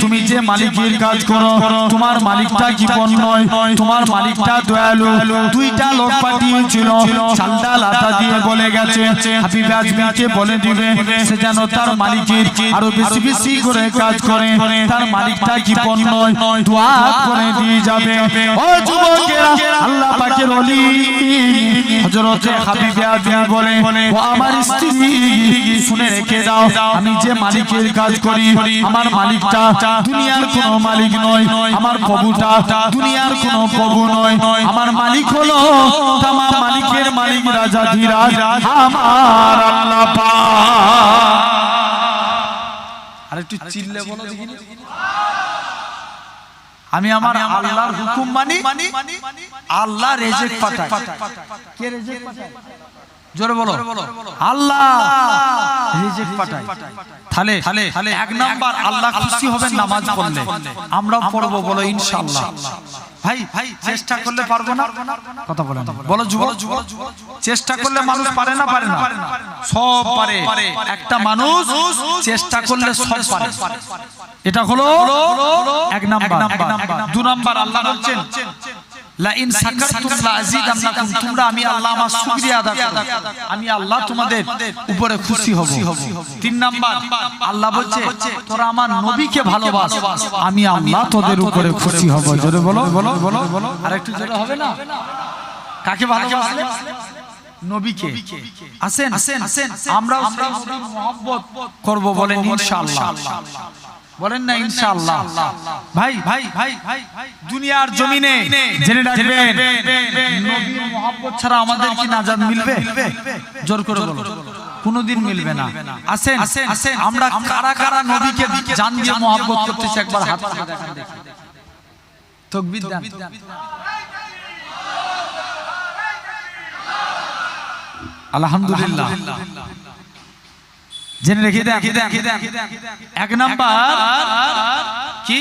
তুমি যে মালিকের কাজ করো তোমার মালিকটা জীবন নয়, তোমার মালিকটা দয়ালু। 2টা লোক পাঠিয়েছিল, চালটা লাতা দিয়ে বলে গেছে হাবিব আজমিকে বলে দিবে সে যেন তার মালিকের আরো বেশি বেশি করে কাজ করে, তার মালিকটা জীবন নয়, দোয়া করে দিয়ে যাবে। ও যুবকেরা, আল্লাহ পাকের ওলি হযরত হাবিব আজমি বলে ও আমার স্ত্রী শুনে রেখে দাও, আমি যে মালিকের কাজ করি আমার মালিকটা দুনিয়ার কোনো মালিক নয়, আমার প্রভুটা দুনিয়ার কোনো প্রভু নয়, আমার মালিক হলো তামাম মালিকের মালিক রাজা ধীরাজ আমার আল্লাহ পাক। আরেকটু চিল্লে বলো দেখি। আমি আমার আল্লাহর হুকুম মানি, আল্লাহ রিজিক পাঠায়। কে রিজিক পাঠায়? জোরে বলো আল্লাহ রিজিক পাঠায়। তাহলে 1 নাম্বার আল্লাহ খুশি হবেন নামাজ পড়লে। আমরাও পড়বো বলো ইনশাআল্লাহ। ভাই চেষ্টা করলে পারবো না? কথা বলেন বলো যুবক, চেষ্টা করলে মানুষ পারে না? পারে না, সব পারে। একটা মানুষ চেষ্টা করলে সব পারে। এটা হলো 1 নাম্বার। 2 নাম্বার আল্লাহ বলছেন লা ইন শাকারতুম লা আযীদান্নাকুম, তোমরা আমি আল্লাহ আমার শুকরিয়া আদা করো, আমি আল্লাহ তোমাদের উপরে খুশি হব। 3 নাম্বার আল্লাহ বলছে তোরা আমার নবীকে ভালোবাস, আমি আল্লাহ তোদের উপরে খুশি হব। জোরে বলো বলো বলো। আরেকটু জোরে হবে না? কাকে ভালোবাসলে? নবীকে। আসেন আমরা নবীর মহব্বত করব বলেন ইনশাআল্লাহ। বলেন না ইনশাআল্লাহ। ভাই দুনিয়ার জমিনে জেনে রাখবেন নবীর মহব্বত ছাড়া আমাদের কি নাজাত মিলবে? জোর করে বলো। কোনোদিন মিলবে না। আসেন আমরা কারা কারা নবীকে জান দিয়ে মহব্বত করতেছি একবার হাত তুলে দেখান দেখি। তাকবীর দেন। আলহামদুলিল্লাহ। জেনে রেখে দেন, এক নাম্বার কি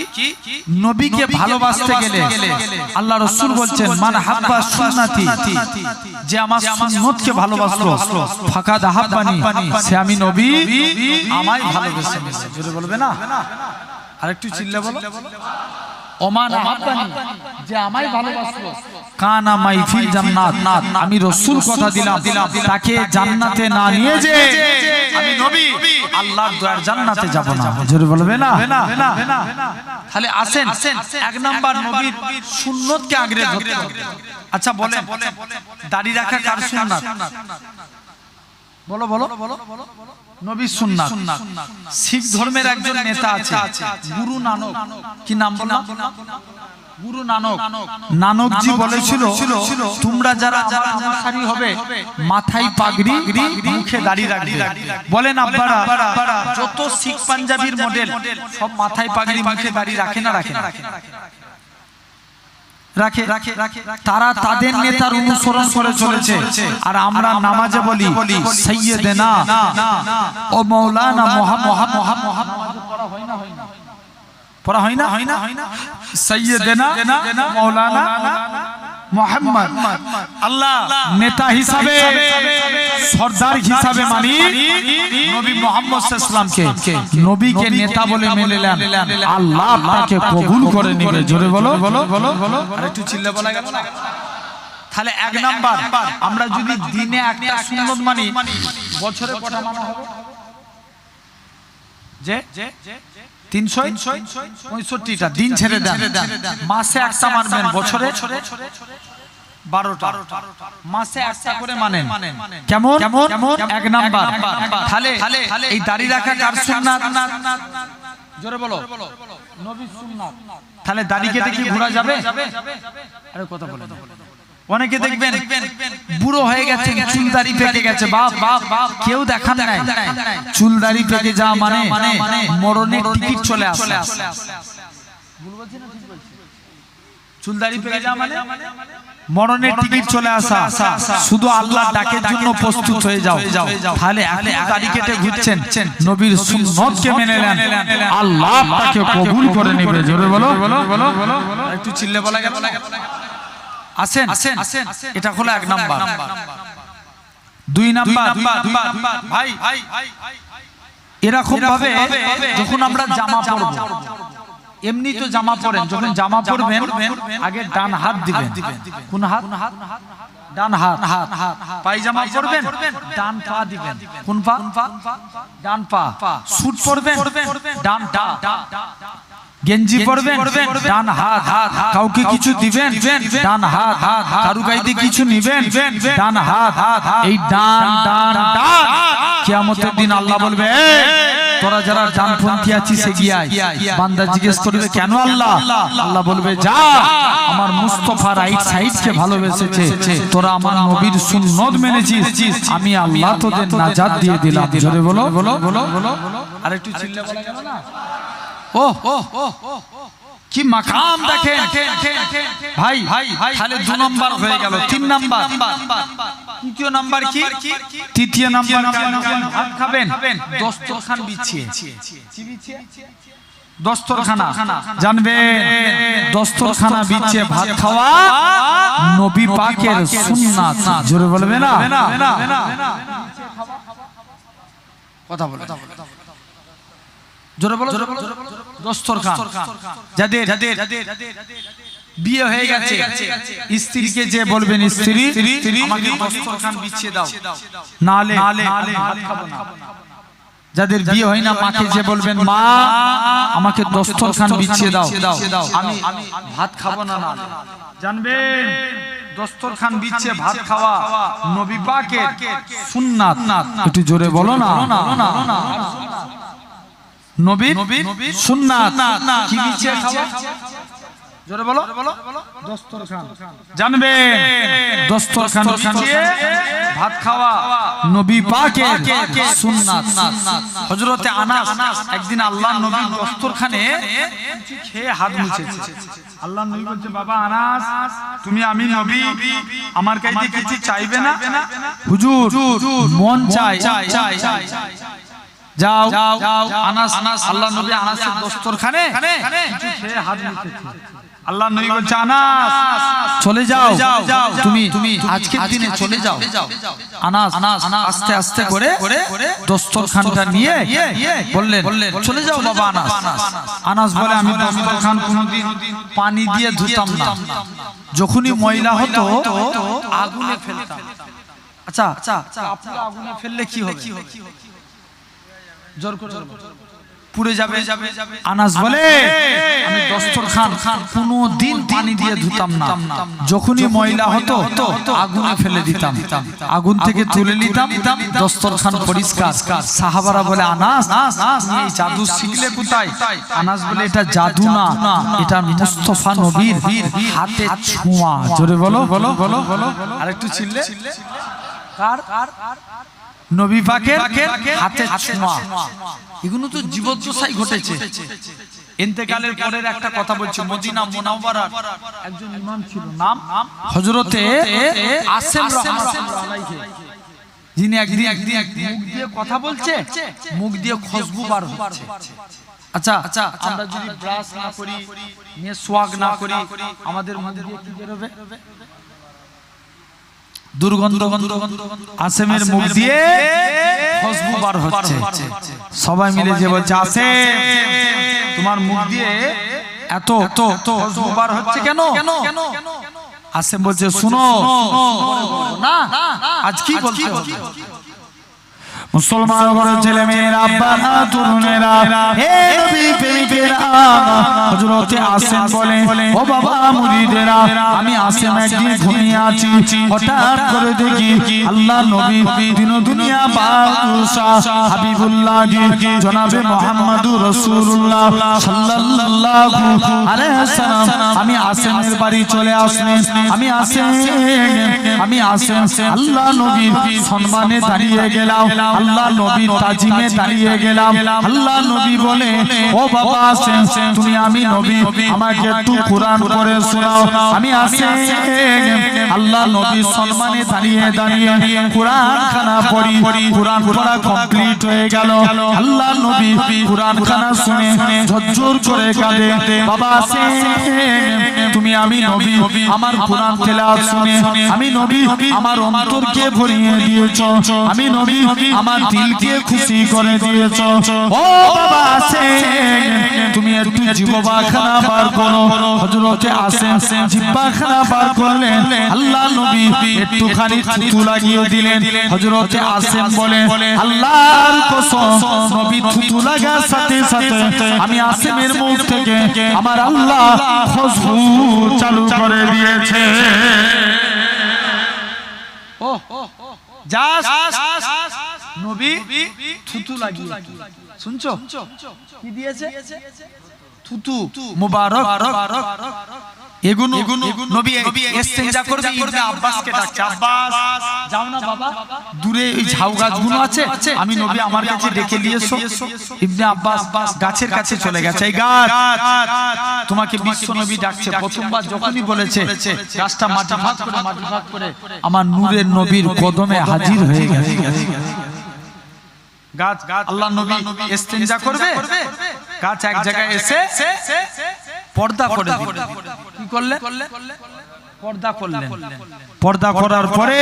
নবীকে ভালোবাসতে গেলে আল্লাহ রাসূল বলছেন মান হাব্বা সুন্নতি, যে আমার সুন্নতকে ভালোবাসলো ফাকাদ হাব্বানি, সে আমি নবী আমায় ভালোবেসে গেছে। জোরে বলবে না? আরেকটু চিল্লা বলো। ওমান হাব্বানি, যে আমায় ভালোবাসলো কানা মাই ফিল জান্নাত, আমি রাসূল কথা দিলাম তাকে জান্নাতে না নিয়ে যে আমি নবী আল্লাহর দয়ার জান্নাতে যাব না। জোরে বলবে না? তাহলে আসেন এক নাম্বার নবীর সুন্নতকে আঁকড়ে ধরতে হবে। আচ্ছা বলেন দাড়ি রাখা কার সুন্নাত? বলো বলো। নবীর সুন্নাত। শিখ ধর্মের একজন নেতা আছে গুরু নানক, কি নাম বললাম? গুরু নানক। নানকজি বলেছিল তোমরা যারা অনুসারী হবে মাথায় পাগড়ি মুখে দাড়ি রাখবে। বলেন আব্বারা যত শিখ পাঞ্জাবির মডেল সব মাথায় পাগড়ি মুখে দাড়ি রাখে না? রাখে। তারা তাদের নেতার অনুসরণ করে চলেছে, আর আমরা নামাজে বলি সাইয়্যিদানা ও মাওলানা মুহাম্মদ। পড়া হয় না? সাইয়্যিদানা মাওলানা মুহাম্মদ। আল্লাহ নেতা হিসাবে সরদার হিসাবে মানি নবী মুহাম্মদ সাল্লাল্লাহু আলাইহি ওয়াসাল্লামকে, নবীকে নেতা বলে মেনে নেন, আল্লাহ আপনাকে কবুল করে নেবে। জোরে বলো। আর একটু চিল্লা বলা গেল না? তাহলে এক নাম্বার আমরা যদি দিনে একটা সুন্নত মানি, বছরে কটা মানা হবে? যে 365টা দিন ছেড়ে দেন। মাসে একটা মানবেন, বছরে 12টা। মাসে একটা করে মানেন। কেমন? এক নাম্বার। তাহলে এই দাড়ি রাখা কার সুন্নাত? জোরে বলো। নবীর সুন্নাত। তাহলে দাড়ি কেটে কি ঘোরা যাবে? আরে কথা বলেন। অনেকে দেখবেন বুড়ো হয়ে গেছে, চুল দাড়ি পেকে গেছে, বাপ কেউ দেখান নাই। চুল দাড়ি পেকে যাওয়া মানে মরণের টিকিট চলে আসে। চুল দাড়ি পেকে যাওয়া মানে মরণের টিকিট চলে আসা। শুধু আল্লাহর ডাকের জন্য প্রস্তুত হয়ে যাও। তাহলে দাড়ি কেটে ঘুরছেন, নবীর সুন্নতকে মেনে নেন, আল্লাহ আপনাকে কবুল করে নেবে। জোরে বলো। একটু চিল্লে বলা গেল। আসেন এটা হলো এক নাম্বার। দুই নাম্বার ভাই এরকম ভাবে যখন আমরা জামা পরব, এমনি তো জামা পরেন, যখন জামা পরবেন আগে ডান হাত দিবেন। কোন হাত? ডান হাত। পায়জামা পরবেন ডান পা দিবেন। কোন পা? ডান পা। স্যুট পরবেন ডান পা। গেঞ্জি পরবেন ডান হাত। কাউকে কিছু দিবেন ডান হাত। কারু গাইতে কিছু নিবেন ডান হাত। এই ডান কিয়ামতের দিন আল্লাহ বলবে তোরা যারা ডানপন্থী আছিস এগিয়ে আয়। বান্দা জিজ্ঞেস করবে কেন আল্লাহ? আল্লাহ বলবে যা, আমার মুস্তাফা রাইট সাইডকে ভালোবেসেছে, তোরা আমার নবীর সুন্নত মেনেছিস, আমি আল্লাহ তোদের নাজাত দিয়ে দিলাম। জোরে বলো। আর একটু চিল্লা বলা গেল না? কি মাকাম দেখেন ভাই। তাহলে 2 নাম্বার হয়ে গেল। 3 নাম্বার, তৃতীয় নাম্বার কি? তৃতীয় নাম্বার ভাত খাবেন দস্তরখান বিছিয়ে। দস্তরখানা জানবেন, দস্তরখানা বিছিয়ে ভাত খাওয়া নবী পাকের সুন্নাত। জোরে বলবে না? কথা বলে জোরে বলো। দস্তরখান যাদের বিয়ে হয়ে গেছে, স্ত্রীকে যে বলবেন স্ত্রী আমাকে দস্তরখান বিছিয়ে দাও, নালে ভাত খাবো না। যাদের বিয়ে হয় না মাকে যে বলবেন মা আমাকে দস্তরখান বিছিয়ে দাও, আমি ভাত খাবো না। জানবেন দস্তরখান বিছিয়ে ভাত খাওয়া নবী পাকের সুন্নাত। একটু জোরে বলো না। নবীর সুন্নাত। কি বিছিয়ে খাওয়া? জোরে বলো দস্তরখান জানবেন দস্তরখান বিছিয়ে ভাত খাওয়া নবী পাকের সুন্নাত হযরতে আনাস একদিন আল্লাহর নবীর দস্তরখানে খেয়ে হাত মুছেছে আল্লাহর নবী বলছে বাবা আনাস তুমি আমি নবী আমার কাছে কিছু চাইবে না হুজুর মন চাই যাও আনাস আল্লাহর নবী আনাসের দস্তরখানে কিছু খেয়ে হাত মুছেছে আল্লাহ নবী বলছে আনাস চলে যাও তুমি আজকের দিনে চলে যাও আনাস আস্তে আস্তে করে দস্তরখানটা নিয়ে বললেন চলে যাও বাবা আনাস বলে আমি দস্তরখান কোনদিন পানি দিয়ে ধুতাম না যখনই ময়লা হতো আগুনে ফেলতাম আচ্ছা আপনি আগুনে ফেললে কি হবে জোর করে পুড়ে যাবে আনাস বলে আমি দস্তরখান কোনদিন পানি দিয়ে ধুতাম না যখনই ময়লা হতো আগুনে ফেলে দিতাম আগুন থেকে তুলে নিতাম দস্তরখান পরিষ্কার সাহাবারা বলে আনাস তুমি এই জাদু শিখলে কোথায় আনাস বলে এটা জাদু না এটা মুস্তাফা নবীর হাতে ছোঁয়া জোরে বলো আরেকটু চিল্লে কার নবী পাকের হাতে ছোঁয়া এগুলো তো জীবদ্দশায় ঘটেছে ইন্তেকালের পরের একটা কথা বলছি মদিনা মুনাওয়ারার একজন ইমাম ছিল নাম হযরতে আসেম রাহমাতুল্লাহ আলাইহি যিনি একদিন মুখ দিয়ে কথা বলছে মুখ দিয়ে খুশবু বার হচ্ছে আচ্ছা আমরা যদি ব্রাশ না করি মেসওয়াক না করি আমাদের মুখ দিয়ে কি বের হবে দুর্গন্ধ আসেমের মুখ দিয়ে খুশবু বার হচ্ছে সবাই মিলে যে বলছে আসেম তোমার মুখ দিয়ে এত খুশবু বার হচ্ছে কেন আসেম বলছে শুনো না আজ কি বলছো মুসলমান ঘরের ছেলে মেয়েরা আব্বারা তরুণেরা হে নবী প্রেমিকেরা হযরতে আসেম বলে ও বাবা মুরিদেরা আমি আসেম একদিন ঘুমিয়ে আছি হঠাৎ করে দেখি আল্লাহ নবী দিন দুনিয়া বাদশাহ হাবিবুল্লাহ জনাবে মুহাম্মদুর রাসূলুল্লাহ সাল্লাল্লাহু আলাইহি ওয়াসাল্লাম আমি আসেমের বাড়ি চলে আসলেন আমি আসেম আল্লাহ নবীর সম্মানে দাঁড়িয়ে গেলাম আল্লাহ নবী তাজিমে দাঁড়িয়ে গেলাম আল্লাহ নবী বলে ও বাবা আসেন তুমি আমি নবী আমাকে একটু কুরআন পড়ে শোনাও আমি আসেন আল্লাহ নবী সম্মানে দাঁড়িয়ে কুরআন খানা পড়ি কুরআন পড়া কমপ্লিট হয়ে গেল আল্লাহ নবী কুরআন খানা শুনে ঝরঝর করে কাঁদে বাবা আসেন তুমি আমি নবী আমার কুরআন তেলাওয়াত শুনে আমি নবী আমার অন্তরকে ভরিয়ে দিয়েছো আমি নবী আমার দিলকে খুশি করে দিয়েছো ও বাবা আসেন তুমি একটু জিহ্বাখানা বার করো হযরতে আসেন জিহ্বাখানা বার করলেন আল্লাহ নবী একটুখানি থুতু লাগিয়ে দিলেন হযরতে আসেন বলে আল্লাহর কসম নবী থুতু লাগার সাথে সাথে আমি আসেমের মুখ থেকে আমার আল্লাহ খুশবু চালু করে দিয়েছে ও নবী থুতু লাগিয়ে শুনছো কি দিয়েছে থুতু মুবারক এগুলো নবী ইস্তেঞ্জা করবে ইবনে আব্বাসকে ডাকছে আব্বাস যাও না বাবা দূরে ওই ঝাউ গাছগুলো আছে আমি নবী আমার কাছে ডেকে নিয়ে এসো ইবনে আব্বাস গাছের কাছে চলে গেছে এই গাছ তোমাকে বিশ্ব নবী ডাকছে প্রথমবার যখনই বলেছে গাছটা মাটি ভাগ করে আমার নূরের নবীর কদমে হাজির হয়ে গেছে গাছ আল্লাহ নবী ইস্তেঞ্জা করবে গাছ এক জায়গায় এসে পর্দা করে কি করলে পর্দা করলেন পর্দা করার পরে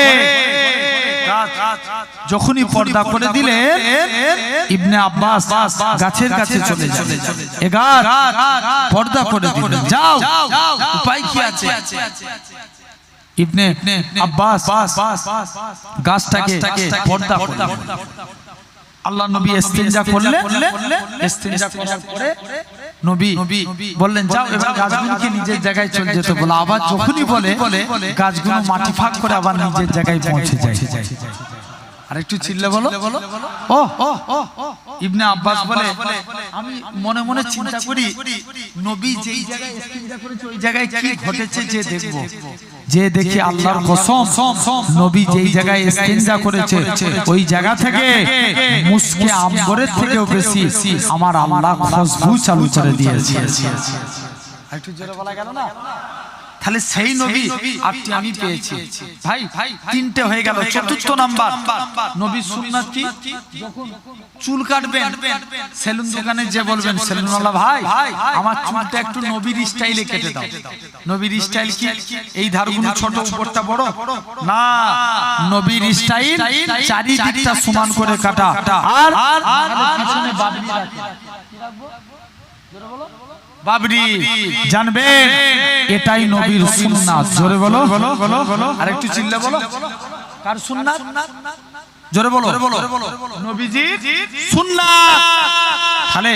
যখনই পর্দা করে দিলেন ইবনে আব্বাস গাছের কাছে চলে যাবে এ গাছ পর্দা করে দিলেন যাও উপায় কি আছে ইবনে আব্বাস গাছটাকে পর্দা করলেন আল্লাহ নবী ইস্তেঞ্জা করলেন ইস্তেঞ্জা করার পরে নবী বললেন যাও এবার গাছগুলোকে নিজের জায়গায় চলে যেতে বলো আবার যখনই বলে গাছগুলো মাটি ফাঁক করে আবার নিজের জায়গায় পৌঁছে যায় আরেকটু চিল্লে বলো। ও ইবনে আব্বাস বলে আমি মনে মনে চিন্তা করি নবী যেই জায়গায় ইস্তিনজা করেছে ওই জায়গায় কি ঘটেছে যে দেখব, যে দেখি আল্লাহর কসম নবী যেই জায়গায় ইস্তিনজা করেছে ওই জায়গা থেকে মুসকে আম্বরের থেকেও বেশি আমার আল্লাহ খুশবু চালু করে দিয়েছে। একটু জোরে বলা গেল না? তাহলে সেই নবী আপনি আমি পেয়েছি। ভাই তিনটে হয়ে গেল। চতুর্থ নাম্বার নবীর সুন্নাত কি? যখন চুল কাটবেন সেলুন দোকানে যে বলবেন সেলুনওয়ালা ভাই আমার চুলটা একটু নবীর স্টাইলে কেটে দাও। নবীর স্টাইল কি? এই ধারগুলো ছোট উপরটা বড় না, নবীর স্টাইল চারিদিকটা সমান করে কাটা আর পিছনে বাবরি রাখে। জোরে বলো বাবরি, জানবেন এটাই নবীর সুন্নাত। জোরে বলো। আরেকটু চিল্লে বলো কার সুন্নাত? জোরে বলো নবীজির সুন্নাত। তাহলে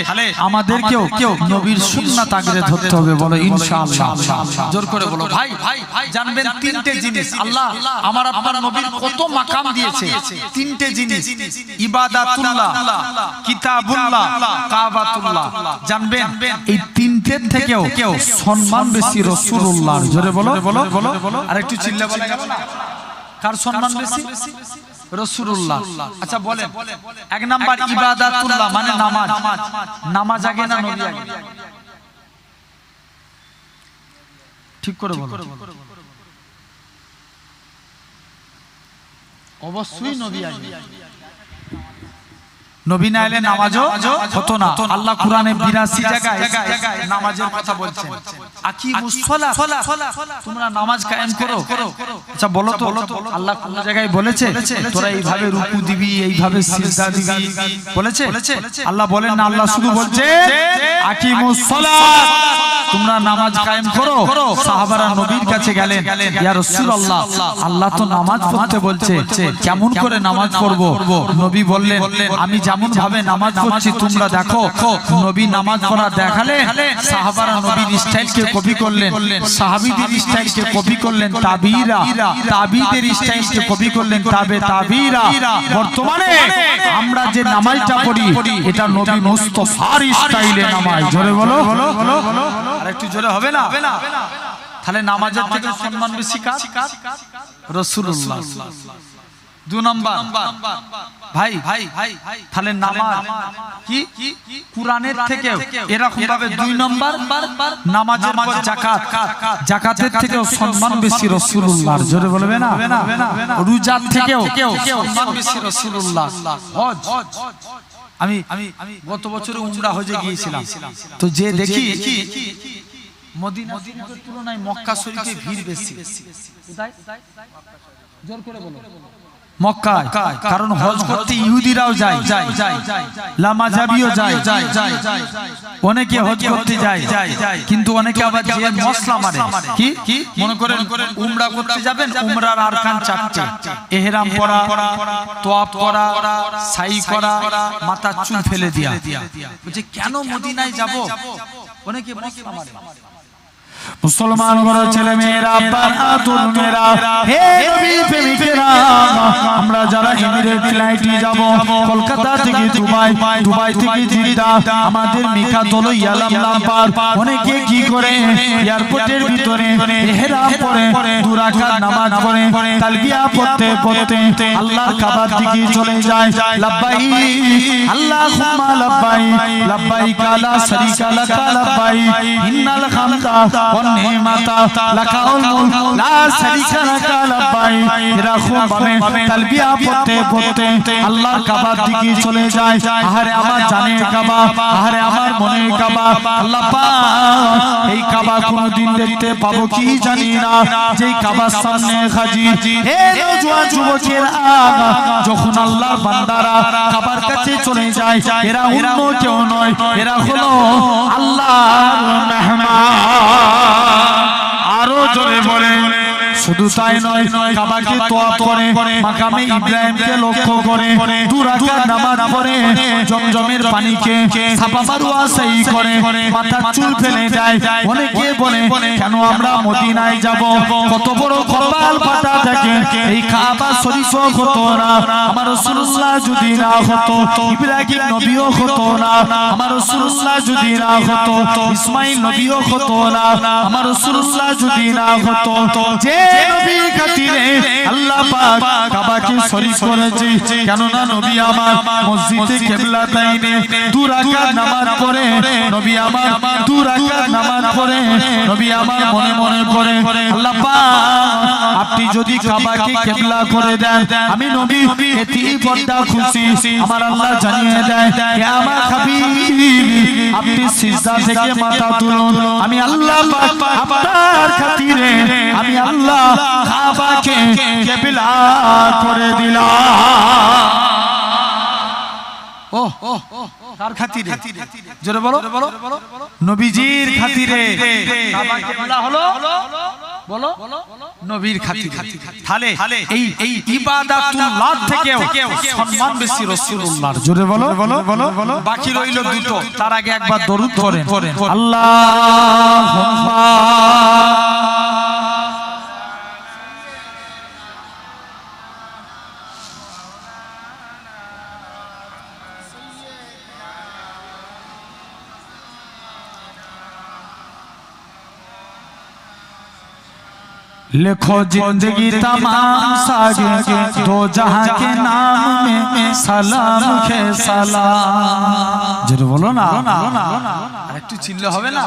আমাদেরকেও নবীর সুন্নাত আগে ধরতে হবে। বলো ইনশাআল্লাহ। জোর করে বলো। ভাই জানবেন তিনটে জিনিস আল্লাহ আমার আপনার নবীর কত মাকাম দিয়েছে। তিনটে জিনিস ইবাদাতুল্লাহ, কিতাবুল্লাহ, কাবাতুল্লাহ। জানবেন এই তিনটের থেকেও সম্মান বেশি রাসূলুল্লাহর। জোরে বলো। আর একটু চিল্লা বলা গেল না? কার সম্মান বেশি? রাসূলুল্লাহ। আচ্ছা বলেন, এক নাম্বার ইবাদাতুল্লাহ মানে নামাজ। নামাজ আগে না নবী আগে? ঠিক করে বলো। অবশ্যই নবী আগে। নবী না এলে নামাজও হতো না। আল্লাহ কোরআনে ৮২ জায়গায় নামাজের কথা বলছেন। আকিমুস সালাত, তোমরা নামাজ কায়েম করো। আচ্ছা বলো তো আল্লাহ কোন জায়গায় বলেছে তোরা এইভাবে রুকু দিবি, এইভাবে সিজদা দিবি? বলেছে? আল্লাহ বলেন না, আল্লাহ শুধু বলছে আকিমুস সালাত, তোমরা নামাজ কায়েম করো। সাহাবারা নবীর কাছে গেলেন, ইয়া রাসূলুল্লাহ আল্লাহ তো নামাজ পড়তে বলছে, কেমন করে নামাজ পড়বো? নবী বললেন আমি যেমন ভাবে নামাজ পড়ছি তোমরা দেখো। নবী নামাজ পড়া দেখালেন, সাহাবারা নবীর স্টাইলকে কপি করলেন, সাহাবীদের স্টাইলকে কপি করলেন তাবিরা, তাবিদের স্টাইলকে কপি করলেন তাবিরা। বর্তমানে আমরা যে নামাজটা পড়ি এটা নবী মুস্তাফার স্টাইলে নামাজ। জোরে বলো। আর একটু জোরে হবে না? তাহলে নামাজের থেকে সম্মান বেশি কার? রাসূলুল্লাহ। ২ নাম্বার ভাই তাহলে নামাজ কি কুরআনের থেকে এরকম ভাবে ২ নাম্বার নামাজের পর যাকাত, যাকাতের থেকেও সম্মান বেশি রাসূলুল্লাহর। জোরে বলবে না? রোজার থেকেও সম্মান বেশি রাসূলুল্লাহ। হজ, আমি গত বছর উমরা হজে গিয়েছিলাম, তো যে দেখি মদিনা শরীফের তুলনায় মক্কা শরীফে ভিড় বেশি। কোথায়? জোর করে বলো। মক্কায়। কারণ হজ করতে ইহুদিরাও যায়, লামাজাবিও যায়, অনেকে হজ করতে যায়, কিন্তু অনেকে আবার যে মশলা মারে কি মনে করেন উমরা করতে যাবেন, উমরার আরকান ৪টে, ইহরাম পরা, তোয়াফ করা, সাই করা, মাথার চুল ফেলে দিয়া। বলছে কেন মদিনায় যাব? অনেকে মশলা মারে। মুসলমান বড় ছেলে মেয়েরা, তরুণেরা, হে নবী প্রেমিকেরা, আমরা যারা এমিরেট ফ্লাইটে যাব কলকাতা থেকে দুবাই, দুবাই থেকে জিদ্দা, আমাদের মিকাতল ইয়ালামলাপার অনেকে কি করে এয়ারপোর্টের ভিতরে ইহরাম পরে ২ রাকাত নামাজ পড়ে তালবিয়া পড়তে পড়তে আল্লাহর কাবার দিকে চলে যায়। লাব্বাইক আল্লাহুম্মা লাব্বাইক, লাব্বাইক লা শারীকা লাক লাব্বাইক, ইন্নাল হামদা ওয়ান নি'মাতা লাকাল মুলক লা শারীকা লাক লাব্বাইক। এরকম ভাবে তালবিয়া পড়তে পড়তে আল্লাহর কাবার দিকে চলে যায়। আহারে আমার জানের কাবা, আহারে আমার মনের কাবা। আল্লাহ পাক এই কাবা কোনদিন দেখতে পাবো কি জানি না, যেই কাবার সামনে হাজির। হে নওজোয়ান যুবকেরা, যখন আল্লাহর বান্দারা কাবার কাছে চলে যায়, এরা অন্য কেউ নয়, এরা হলো আল্লাহর মেহমান। আরো জোরে বলেন শুধু তাই নয়, কাবাকে তওয়াফ করে মাকামে ইব্রাহিমকে লক্ষ্য করে 2 রাকাত নামাজ পড়ে জমজমের পানিকে সাফা মারওয়া সাই করে মাথার চুল ফেলে দেয়। অনেকে বলে কেন আমরা মদিনায় যাব, কত বড় কপাল ফাটা থাকে, এই কাবা শরীফ হতো না আমার রাসূলুল্লাহ যদি না হতো, ইব্রাহিম নবীও হতো না আমার রাসূলুল্লাহ যদি না হতো, ইসমাইল নবীও হতো না আমার রাসূলুল্লাহ যদি না হতো। যে নবীর খাতিরে আল্লাহ পাক কাবাকে শরীফ করেছে, কেন না নবী আমার মসজিদে কিবলাতাইনে 2 রাকাত নামাজ পড়ে, নবী আমার 2 রাকাত নামাজ পড়ে, নবী আমার মনে মনে পড়ে আল্লাহ পাক আপনি যদি কাবাকে কিবলা করে দেন আমি নবী এতেই বড় খুশি। আমার আল্লাহ জানিয়ে দেয় হে আমার হাবিব আপনি সিজদা থেকে মাথা তুলুন, আমি আল্লাহ পাক আপনার খাতিরে আমি আল্লাহ কাবাকে কিবলা করে দিলাম। কার খাতিরে? জোরে বলো, নবীজির খাতিরে কাবা কিবলা হলো, বলো নবীর খাতিরে। তাহলে এই ইবাদাতুল্লাহ থেকেও সম্মান বেশি রাসূলুল্লাহর। জোরে বলো, বাকি রইল দুটো, তার আগে একবার দরুদ পড়েন আল্লাহুম্মা लिखो जिंदगी तमाम सागे 2 जहां के नाम में सलाम के सलाम। जरूर बोलो ना, আরেকটু চিল্লা হবে না,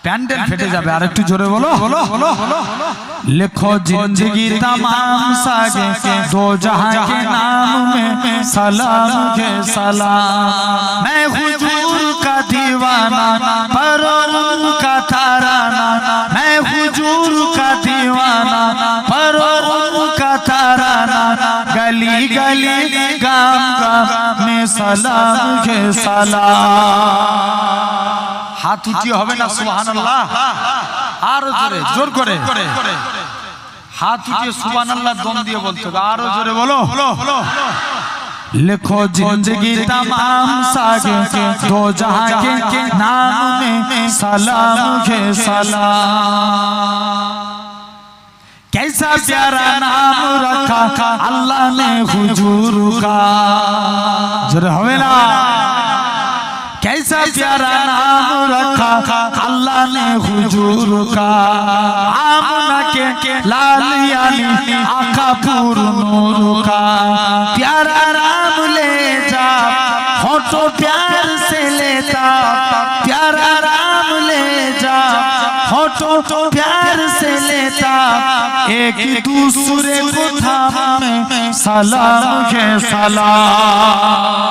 প্যান্ডেল ফেটে যাবে। আরেকটু জোরে বলো, लिखो जिंदगी तमाम सागे 2 जहां के नाम में सलाम के सलाम। मैं हुजूर का दीवाना परम का ताराना, मैं हुजूर का दीवाना परम का ताराना, गली गली गाम गाम में सलाम के सलाम। हाथ उठिए হবে না সুবহানাল্লাহ, আরো জোরে জোর করে হাত উঠিয়ে সুবহানাল্লাহ দম দিয়ে বলতে হবে, আরো জোরে বলো। लिखो जिंदगी तमाम सागे 2 जहां के नाम में सलाम के सलाम। कैसा प्यारा नाम रखा अल्लाह ने हुजूर का, जरा होवे ना, कैसा प्यारा नाम रखा अल्लाह ने हुजूर का, आमना के लाल यानी आका पूर नूर का, प्यारा नाम ले जा होठो प्यार से लेता, प्यारा नाम ले जा होठो प्यार से लेता, एक दूसरे को थामे सलाम के सलाम।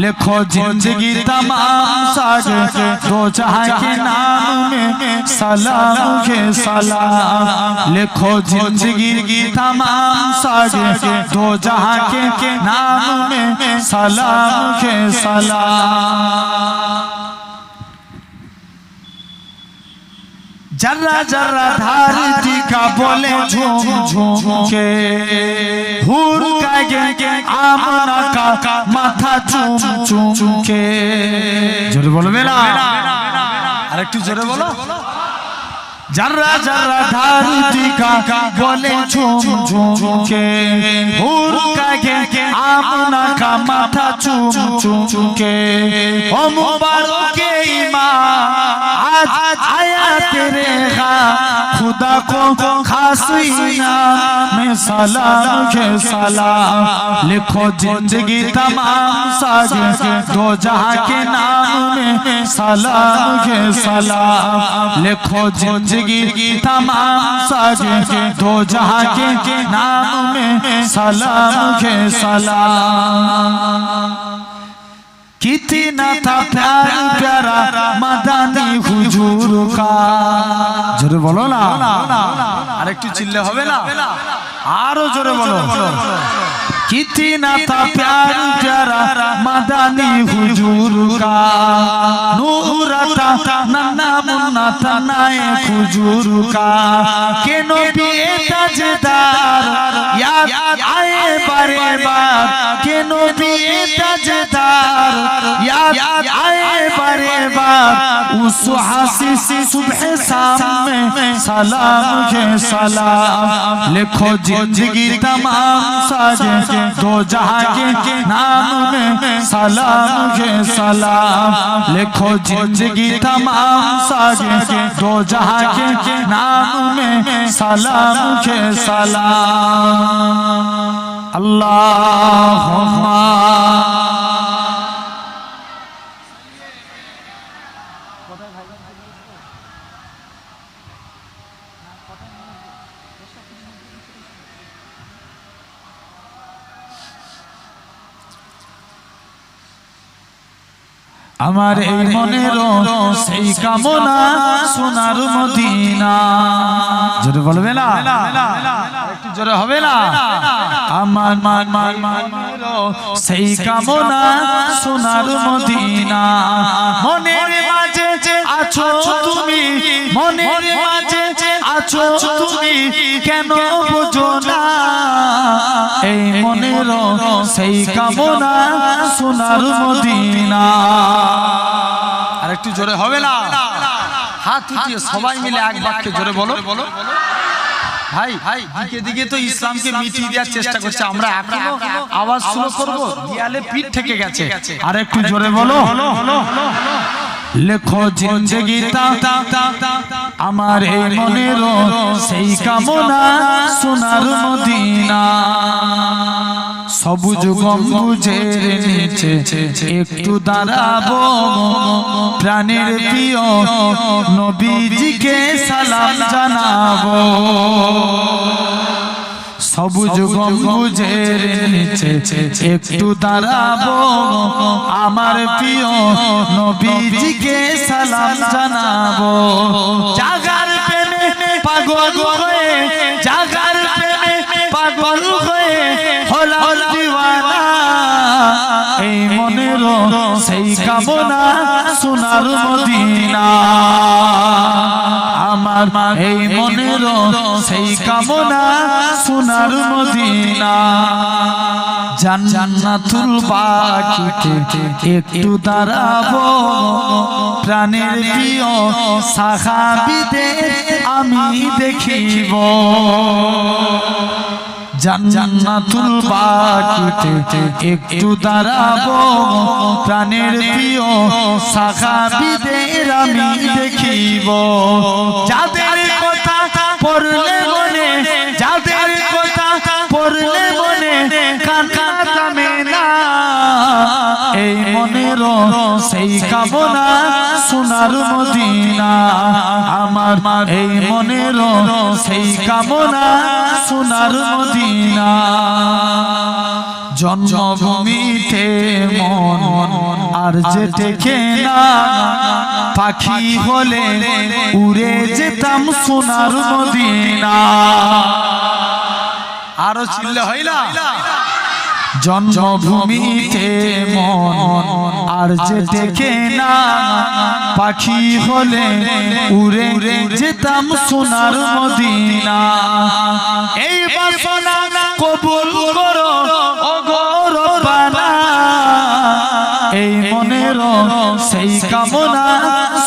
लिखो जिंदगी तमाम सागे 2 जहां के नाम में सलाम के सलाम। लिखो जिंदगी तमाम सागे 2 जहां के नाम में सलाम के सलाम। जर्रा जर्रा धरती का बोले झूम झूम के, हुर का गे आमना का माथा चूम चूम के। जोरे बोलबे ना, আরেকটু জোরে বলো। जर्रा जर्रा धरती का बोले झूम झूम के, हुर का गे आमना का माथा चूम चूम के। ओ मुबारक के ईमान आज आया तेरे खुदा को खासीना में सलाम के सलाम। लिखो जिंदगी तमाम सागे 2 जहां के नाम में सलाम के सलाम। लिखो जिंदगी तमाम सागे 2 जहां के नाम में सलाम के सलाम। कितना था प्यार प्यारा मदानी हुजूर का, জোরে বলো না, আরেকটু চিল্লে হবে না, আরো জোরে বলো। कितना था प्यार प्यारा मदनी हुजूर का नूर था नन्ना मुन्ना था नाए हुजूर का के नबी ताजदार याद आए बारे बार के नबी ताजदार याद आए बारे बार उस हासी सुबह शाम में सलाम के सलाम लिखो जिंदगी तमाम साजे दो जहां के नाम में सलाम के सलाम लिखो जिंदगी तमाम साजे दो जहां के नाम में सलाम के सलाम अल्लाहुम्मा আমার এই মনের সেই কামনা সোনার মদিনা জোরে বলবে না একটু জোরে হবে না আমার মনের সেই কামনা সোনার মদিনা মনের মাঝে আছো তুমি মনের মাঝে আছো তুমি কেন বুঝো না এই মনের সেই কামনা সোনার মদিনা আর একটু জোরে হবে না হাত উঠিয়ে সবাই মিলে এক বাক্যে জোরে বলো ভাই দিকে দিকে তো ইসলামকে মিটিয়ে দেওয়ার চেষ্টা করছে আমরা এখনো আওয়াজ শুরু করব দেয়ালে পিঠ থেকে গেছে আর একটু জোরে বলো লেখো জিন্দেগি আমার এই মনের সেই কামনা সোনার মদিনা সবুজ গম্বুজের নিচে একটু দাঁড়াবো প্রাণের প্রিয় নবীজিকে সালাম জানাবো সবুজ গম্বুজের নিচে একটু দাঁড়াবো আমার প্রিয় নবীজিকে সালাম জানাবো জাগার প্রেমে পাগল হয়ে জাগার প্রেমে পাগল হয়ে হলাম দিওয়ানা এই মনের সেই কামনা সোনার মদিনা আমার এই মনের সেই কামনা সোনার মদিনা জান্নাতুল বাকিতে একটু দাঁড়াবো প্রাণের প্রিয় সাহাবীদের আমি দেখিব জান্নাতুল বাকিতে একটু দাঁড়াবো প্রাণের প্রিয় সাহাবীদের আমি দেখিব যাদের কথা পড়লে মনে যাদের কথা পড়লে মনে কান্না থামে না এই মনের সেই কামনা সোনার মদিনা আমার এই মনের সেই কামনা সোনার মদিনা জন্মভূমিতে মন আর যে টেকে না পাখি হলে উড়ে যেতাম সোনার মদিনা আরো চিল্লা হয় না জন্মভূমিতে মন আর যে টেকে না পাখি হলে উড়ে যেতাম সোনার মদিনা এই বাসনা কবুল করো ওগো রব্বানা এই মনের সেই কামনা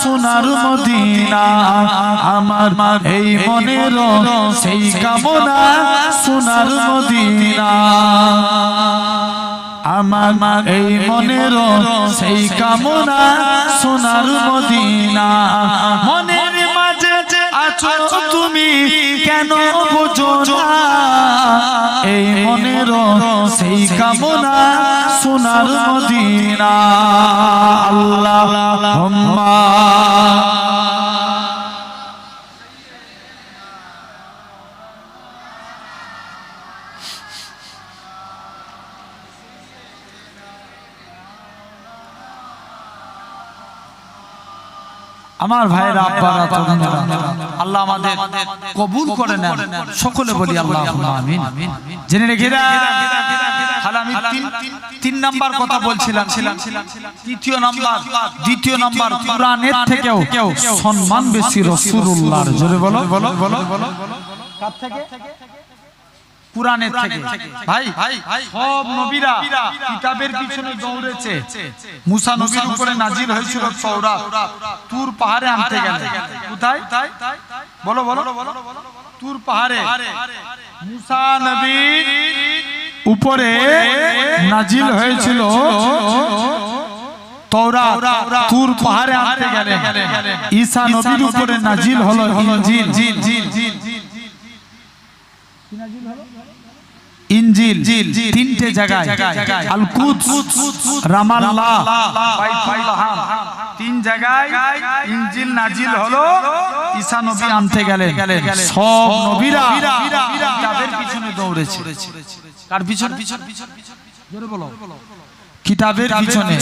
সোনার মদিনা আমার এই মনের সেই কামনা সোনার মদিনা আমার এই মনের সেই কামনা সোনার মদিনা মনের মাঝে আছো তুমি কেন বুঝো না এই মনের সেই কামনা সোনার মদিনা আল্লাহুম্মা আমার ভাইরা আব্বারা তরুণেরা আল্লাহ আমাদের কবুল করে নেন সকলে বলি আল্লাহুম্মা আমিন জেনে রেখে আমি তিন নাম্বার কথা বলছিলাম। দ্বিতীয় নাম্বার কুরআনের থেকেও সম্মান বেশি রাসূলুল্লাহর। জোরে বলো বলো বলো বলো। কার থেকে? কুরআনের থেকে। ভাই সব নবীরা কিতাবের পিছনে দৌড়েছে। মুসা নবীর উপরে নাজিল হয়েছিল তাওরাত, তুর পাহাড়ে আনতে গেলে। কোথায়? বলো বলো। তুর পাহাড়ে মুসা নবীর উপরে নাজিল হয়েছিল তাওরাত, তুর পাহাড়ে আনতে গেলে। ঈসা নবীর উপরে নাজিল হলো ইনজিল। ইনজিল তিনটে জায়গায়, আল কুদস, রামাল্লাহ, বাইতুল্লাহাম, তিন জায়গায় ইনজিল নাজিল হলো। ঈসা নবী আনতে গেলেন। সব নবীরা কিতাবের পিছনে দৌড়েছে। কার পিছনে? জোরে বলো। কিতাবের পিছনে।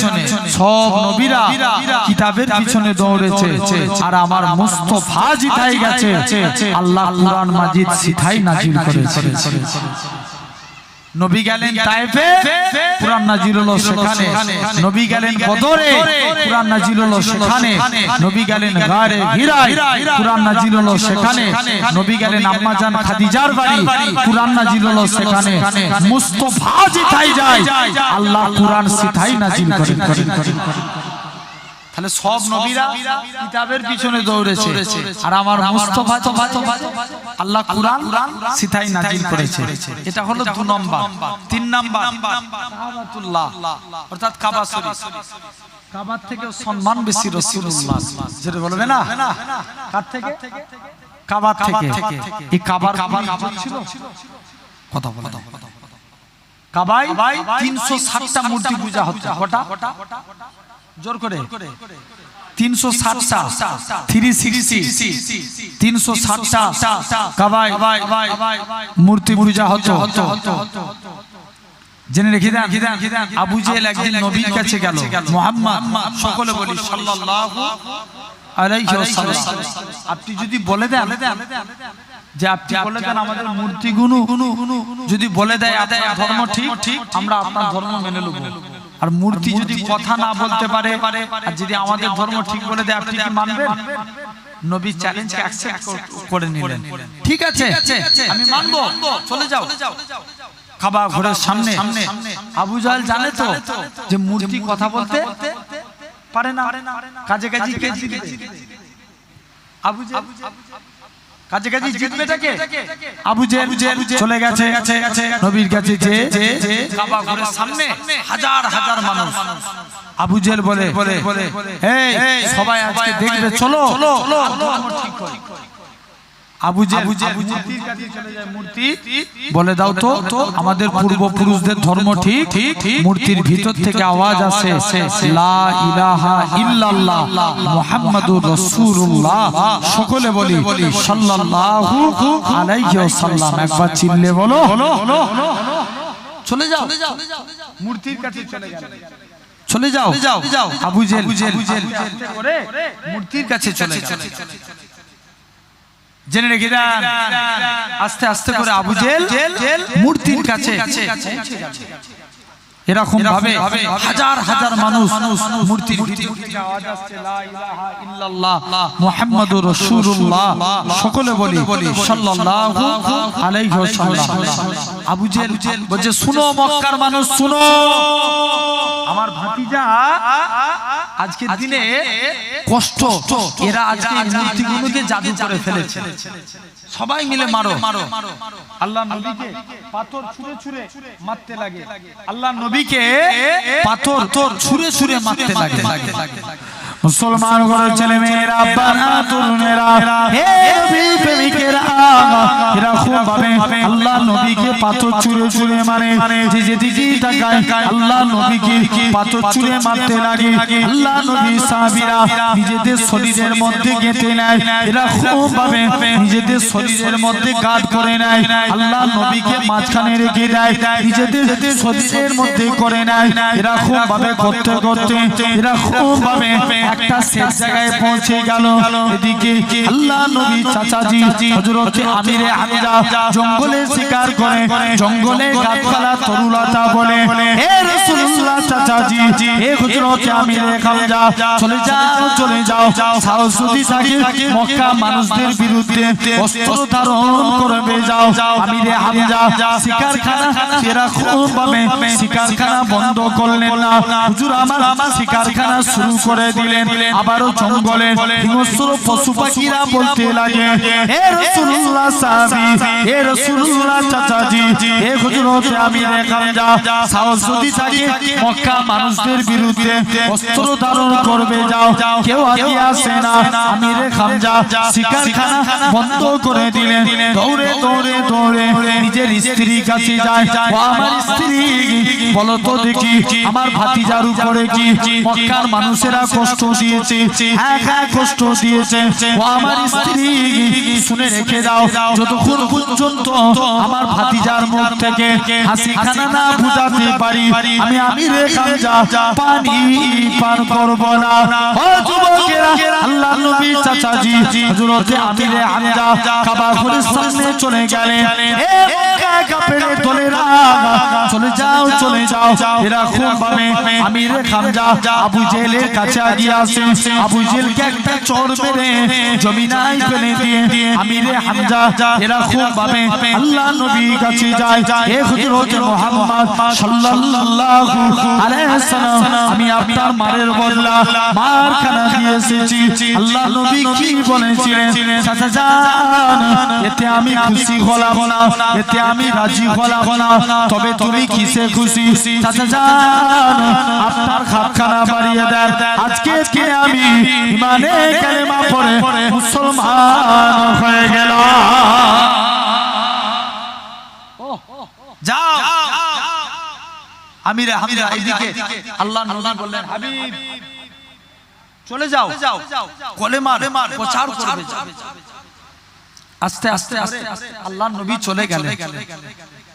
সব নবীরা কিতাবের পিছনে দৌড়েছে। আর আমার মুস্তাফা জিতাই গেছে। আল্লাহ কুরআন মাজিদ সিথাই নাজিল করেছে। নবী গেলেন তায়েফে, কুরআন নাজিল হলো সেখানে। নবী গেলেন বদরে, কুরআন নাজিল হলো সেখানে। নবী গেলেন গারে হিরায়, কুরআন নাজিল হলো সেখানে। নবী গেলেন আম্মা জান খাদিজার বাড়ি, কুরআন নাজিল হলো সেখানে। মুস্তাফা জিতাই যায়, আল্লাহ কুরআন সিথাই নাজিল করেন। তাহলে সব নবীরা কিতাবের পিছনে দৌড়েছে। আর আমার মুস্তাফা আল্লাহ কুরআন সিথাই নাজিল করেছে। এটা হলো 2 নম্বর। 3 নম্বর কাবাতুল্লাহ, অর্থাৎ কাবা শরীফ। কাবার থেকে সম্মান বেশি রাসূলুল্লাহ। যেটা বলবে না, কার থেকে? কাবার থেকে। এই কাবার ছিল কথা বলা। কাবায় 360টা মূর্তি পূজা হচ্ছে। কটা? জোর করে 360টা, 360টা কাবায় মূর্তি পূজা হতো। জেনে রেখে দেন। আবু জেহেল একদিন নবীর কাছে গেল। মুহাম্মদ, সকলে বলি সাল্লাল্লাহু আলাইহি ওয়াসাল্লাম, আপনি যদি বলে দেন যে আপনি বলে দেন আমাদের মূর্তিগুলো যদি বলে দেয় আপনার ধর্ম ঠিক, আমরা আপনার ধর্ম মেনে নেব। আর মূর্তি যদি কথা না বলতে পারে, আর যদি আমাদের ধর্ম ঠিক বলে দেয়, আপনি কি মানবেন? নবী চ্যালেঞ্জকে অ্যাকসেপ্ট করে নিলেন। ঠিক আছে, আমি মানবো, চলে যাও। কাবা ঘরের সামনে আবু জাহেল জানে তো যে মূর্তি কথা বলতে পারে না, কাজে কাজে কে জিতবে? আবু জাহেল কাজে কাজে জিতবেটাকে? আবু জাহেল চলে গেছে নবীর কাছে। যে কাবা ঘরের সামনে হাজার হাজার মানুষ। আবু জাহেল বলে, এই সবাই আজকে দেখবে, চলো ঠিক করে। আবু জাহেল মূর্তির কাছে চলে যায়। মূর্তি বলে, দাও তো আমাদের পূর্বপুরুষদের ধর্ম ঠিক। মূর্তির ভিতর থেকে আওয়াজ আসে, লা ইলাহা ইল্লাল্লাহ মুহাম্মাদুর রাসূলুল্লাহ। সকলে বলি সাল্লাল্লাহু আলাইহি ওয়াসাল্লাম। একবার চিল্লে বলো, চলে যাও। মূর্তির কাছে চলে যাও। আবু জাহেল করে মূর্তির কাছে চলে গেল। জেনে রেখে দেন, আস্তে আস্তে করে আবু জাহেল মূর্তির কাছে এরকম ভাবে হাজার হাজার মানুষ মূর্তির ভিতরে আওয়াজ আসছে, লা ইলাহা ইল্লাল্লাহ মুহাম্মাদুর রাসূলুল্লাহ। সকলে বলি সাল্লাল্লাহু আলাইহি ওয়াসাল্লাম। আবু জাহেল বলছে, শুনো মক্কার মানুষ, শুনো, আমার ভাতিজা আজকের দিনে কষ্ট, এরা আজকে মূর্তিগুলোকে জাদু করে ফেলেছে। সবাই মিলে মারো। আল্লাহ নবীকে পাথর ছুঁড়ে ছুঁড়ে মারতে লাগে। আল্লাহ নবীকে পাথর ছুঁড়ে ছুঁড়ে মারতে লাগে। মুসলমান ঘরের ছেলে মেয়েরা, বাবা তরুণেরা, হে নবী প্রেমিকেরা, এরা খুব ভাবে আল্লাহ নবীকে পাথর ছুঁড়ে ছুঁড়ে মারে। যেদিকে তাকায় আল্লাহ নবীকে পাথর ছুঁড়ে মারতে লাগে। আল্লাহ নবী সাহাবীরা নিজেদের শরীরের মধ্যে গেঁথে নেয়। এরা খুব ভাবে নিজেদের শরীরের মধ্যে গাঁথ করে নেয়। আল্লাহ নবীকে মাঝখানে রেখে দেয়, নিজেদের শরীরের মধ্যে করে নেয়। এরা খুব ভাবে করতে করতে এরা খুব ভাবে একটা শেষ জায়গায় পৌঁছে গেল। এদিকে আল্লাহ নবী চাচাজি হযরত আমিরে হামজা জঙ্গলে শিকার করে, জঙ্গলে গাছপালা তরুলতা বলে, হে রাসূলুল্লাহ চাচাজি, হে হযরত আমিরে হামজা, চলে যাও চলে যাও, সাহস যদি থাকে মক্কা মানুষদের বিরুদ্ধে অস্ত্র ধারণ করবে যাও। আমিরে হামজা শিকারখানা এরকম ভাবে শিকারখানা বন্ধ করলেন না, হুজুর আমার শিকারখানা শুরু করে দিলেন। আবারও জঙ্গলের হিংস্র পশু পাখিরা বলতে লাগে, হে রাসূলুল্লাহ সাহাবী, হে রাসূলুল্লাহ চাচাজি, হে হযরত আমিরে হামজা, সাহস যদি থাকে মক্কা মানুষদের বিরুদ্ধে অস্ত্র ধারণ করবে যাও, কেউ আগে আসে না। আমিরে হামজা শিকারখানা বন্ধ করে দিলেন, দৌড়ে দৌড়ে দৌড়ে নিজের স্ত্রীর কাছে যায়, ও আমার স্ত্রী বলো তো দেখি আমার ভাতিজার উপরে কি মক্কার মানুষেরা কষ্ট দিয়েছে? হ্যাঁ হ্যাঁ কষ্ট দিয়েছে। ও আমার স্ত্রী শুনে রেখে দাও, যতক্ষণ পর্যন্ত আমার ভাতিজার মুখ থেকে হাসি খানা না বুঝাতে পারি আমি আমিরে হামজা পানি পান করব না। ও যুবকেরা, আল্লাহর নবী চাচাজি হযরত আমিরে হামজা কাবা ঘরের সামনে চলে গেলেন। এ মক্কা কাফেরের দলেরা চলে যাও চলে যাও, এরকম ভাবে আমিরে হামজা আবু জেহেলের কাছে আগিয়ে আসে, আবু জেহেলকে একটা চড় মেরে জমিনায় ফেলে দিয়ে আমিরে হামজা এরকম ভাবে আল্লাহর নবীর কাছে যায়, হে হযরত মুহাম্মদ সাল্লাল্লাহু আলাইহি ওয়াসাল্লাম, আমি আপনার মারের বদলা মার খানা দিয়ে এসেছি। আল্লাহর নবী কি বলেছিলেন? চাচা জান, এতে আমি খুশি হলাম না, এতে আমি রাজি হলাম না, তবে তুমি কিসে খুশি? চাচা জান, আপনার খাপখানা বাড়িয়ে দেন, আজকে কে আমি ইমানে কালেমা পড়ে মুসলমান হয়ে গেলাম। যাও আমিরে হামজা এদিকে, আল্লাহর নবী বললেন, হাবিব চলে যাও, কলেমা প্রচার করবে। আস্তে আস্তে আস্তে আল্লাহর নবী চলে গেলেন।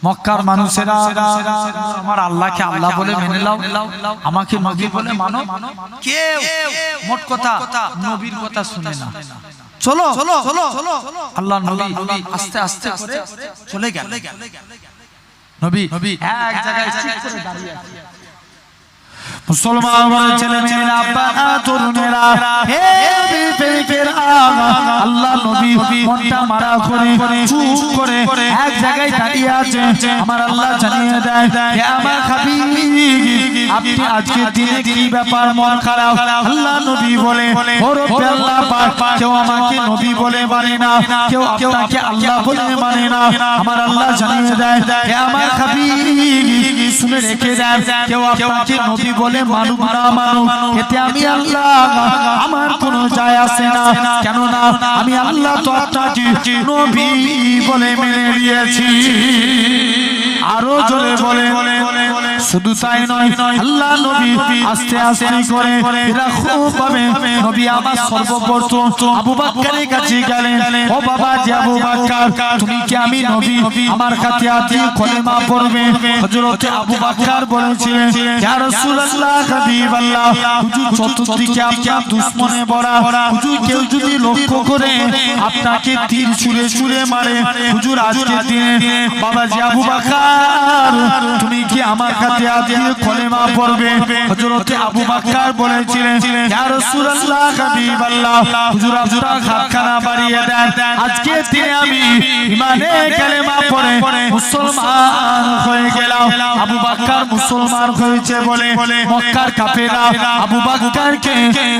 মক্কার মানুষেরা আমার আল্লাহকে আল্লাহ বলে মেনে নাও, আমাকে নবী বলে মানো, কেউ মোট কথা নবীর কথা শুনে না। চলো চলো চলো, আল্লাহর নবী আস্তে আস্তে করে চলে গেলেন। নবী এক জায়গায় চুপ করে দাঁড়িয়ে আছে। মুসলমান ছেলে মেয়েরা, আব্বারা, তরুণেরা, হে নবী প্রেমিকেরা, আল্লাহ নবী মনটা মারা করে চুপ করে এক জায়গায় দাঁড়িয়ে আছে। আমার আল্লাহ জানিয়ে দেয়, হে আমার হাবিব, আপনি আজকে দিনে কি ব্যাপার মন খারাপ? আল্লাহ নবী বলে, ও রব্বে আল্লাহ পাক, কেউ আমাকে নবী বলে মানে না, কেউ আপনাকে আল্লাহ বলে মানে না। আমার আল্লাহ জানিয়ে দেয়, হে আমার হাবিব শুনে রেখে দেন, কেউ আপনাকে নবী বলে মানুক না মানুক, এতে আমি আল্লাহ আমার কোনো যায় আসে না, কেননা আমি আল্লাহ তো আপনাকে নবী বলে মেনে নিয়েছি। আরো জোরে বলে, শুধু তাই নয়, আল্লাহ নবী আস্তে আস্তে করে এরকম ভাবে নবী আমার সর্বপ্রথম আবু বকরের কাছে গেলেন। ও বাবা জি আবু বকর, তুমি কি আমি নবী আমার কাছে আছি কলেমা পড়বে? হযরত আবু বকর বলেছিলেন, ইয়া রাসূলুল্লাহ হাবিবাল্লাহ, হুজুর চতুর্দিকে আপনার দুশমনে ভরা, হুজুর কেউ যদি লক্ষ্য করে আপনাকে তীর ছুঁড়ে ছুঁড়ে মারে, হুজুর আজকে দিনে বাবা জি আবু বকর তুমি কি আমার কাছে আজকে কলেমা পড়বে? হযরত আবু বকর বলেছিলেন, ইয়া রাসূলুল্লাহ হাবিবাল্লাহ, হুজুর আপনার হাতখানা বাড়িয়ে দেন, আজকে দিনে আমি ইমানে কালেমা পড়ে মুসলমান হয়ে গেলাম। আবু বকর মুসলমান হয়েছে বলে মক্কার কাফেররা আবু বকরকে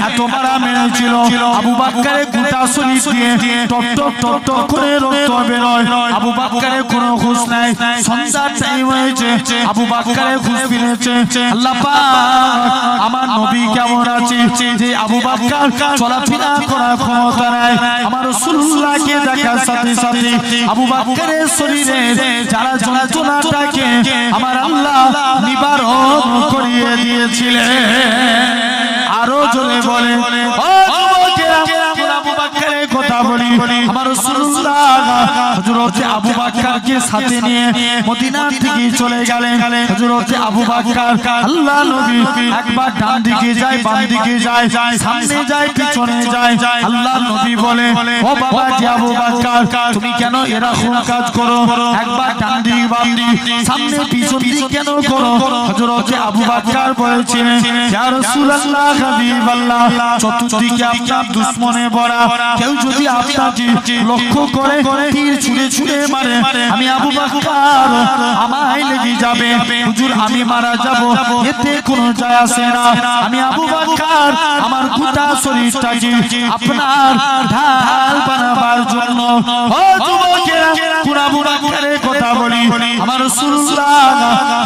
এত মারা মেরেছিল, আবু বকরের গোটা শরীর দিয়ে টপ টপ টপ টপ করে রক্ত বেরোয়। আবু বকরের কোনো হুঁশ নাই, সন্ধ্যার টাইম হয়েছে, আবু বকরের হুঁশ ফিরেছে। আল্লাহ পাক আমার নবী কেমন আছে যে আবু বকর চলাফেরা করার ক্ষমতা নাই? আমার রাসূলুল্লাহকে দেখার সাথে সাথে আবু বকরের শরীরে যারা যন্ত্রণাটাকে আমার আল্লাহ নিবারণ করিয়ে দিয়েছিলেন। আরো জোরে বলে, ও যুবকেরা, আবু বকরের কথা বলি আমার রাসূলুল্লাহ হযরত আবু বকরকে সাথে নিয়ে মদিনা থেকে চলে গেলেন হযরত আবু বকর আল্লাহ নবী একবার ডান দিকে যায় বাম দিকে যায় সামনে যায় পিছনে যায় আল্লাহ নবী বলে ও বাবা জি আবু বকর তুমি কেন এরকম কাজ করো একবার ডান দিক বাম দিক সামনে পিছন দিক কেন করো হযরত আবু বকর বলেছিলেন ইয়া রাসূলুল্লাহ হাবিবাল্লাহ চতুর্দিকে আপনার দুশমনে ভরা কেউ যদি আপনাকে লক্ষ্য করে তীর ছুঁড়ে ছুঁড়ে মারে আমি আবু বকর আমায় লেগে যাবে হুজুর আমি মারা যাব এতে কোনো যায় আসে না আমি আবু বকর আমার গোটা শরীরটাকে আপনার ঢাল বানাবার জন্য ও যুবকেরা পুরা বুড়াকে কথা বলি আমার রাসূলুল্লাহ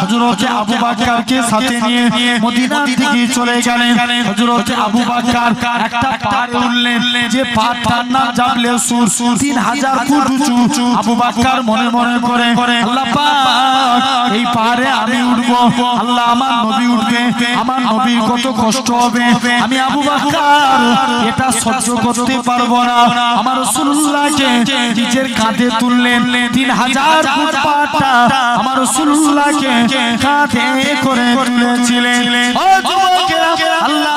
হযরত আবু বকরকে সাথে নিয়ে মদিনা থেকে চলে গেলেন হযরত আবু বকর একটা পাহাড়ে উঠলেন যে পাহাড়টার নাম জাবলে সুর 3000 ফুট উঁচু আবু বকর মনে মনে করে আল্লাহ পাক এই পাহাড়ে আমি উঠব আল্লাহ আমার নবী উঠবে আমার নবীর কত কষ্ট হবে আমি আবু বকর এটা সহ্য করতে পারবো না আমার রাসূলুল্লাহকে নিজের কাঁধে তুললেন 3000 ফুট পাহাড়টা আমার রাসূলুল্লাহকে কাঁধে করে তুলেছিলেন ও যুবকেরা আল্লাহ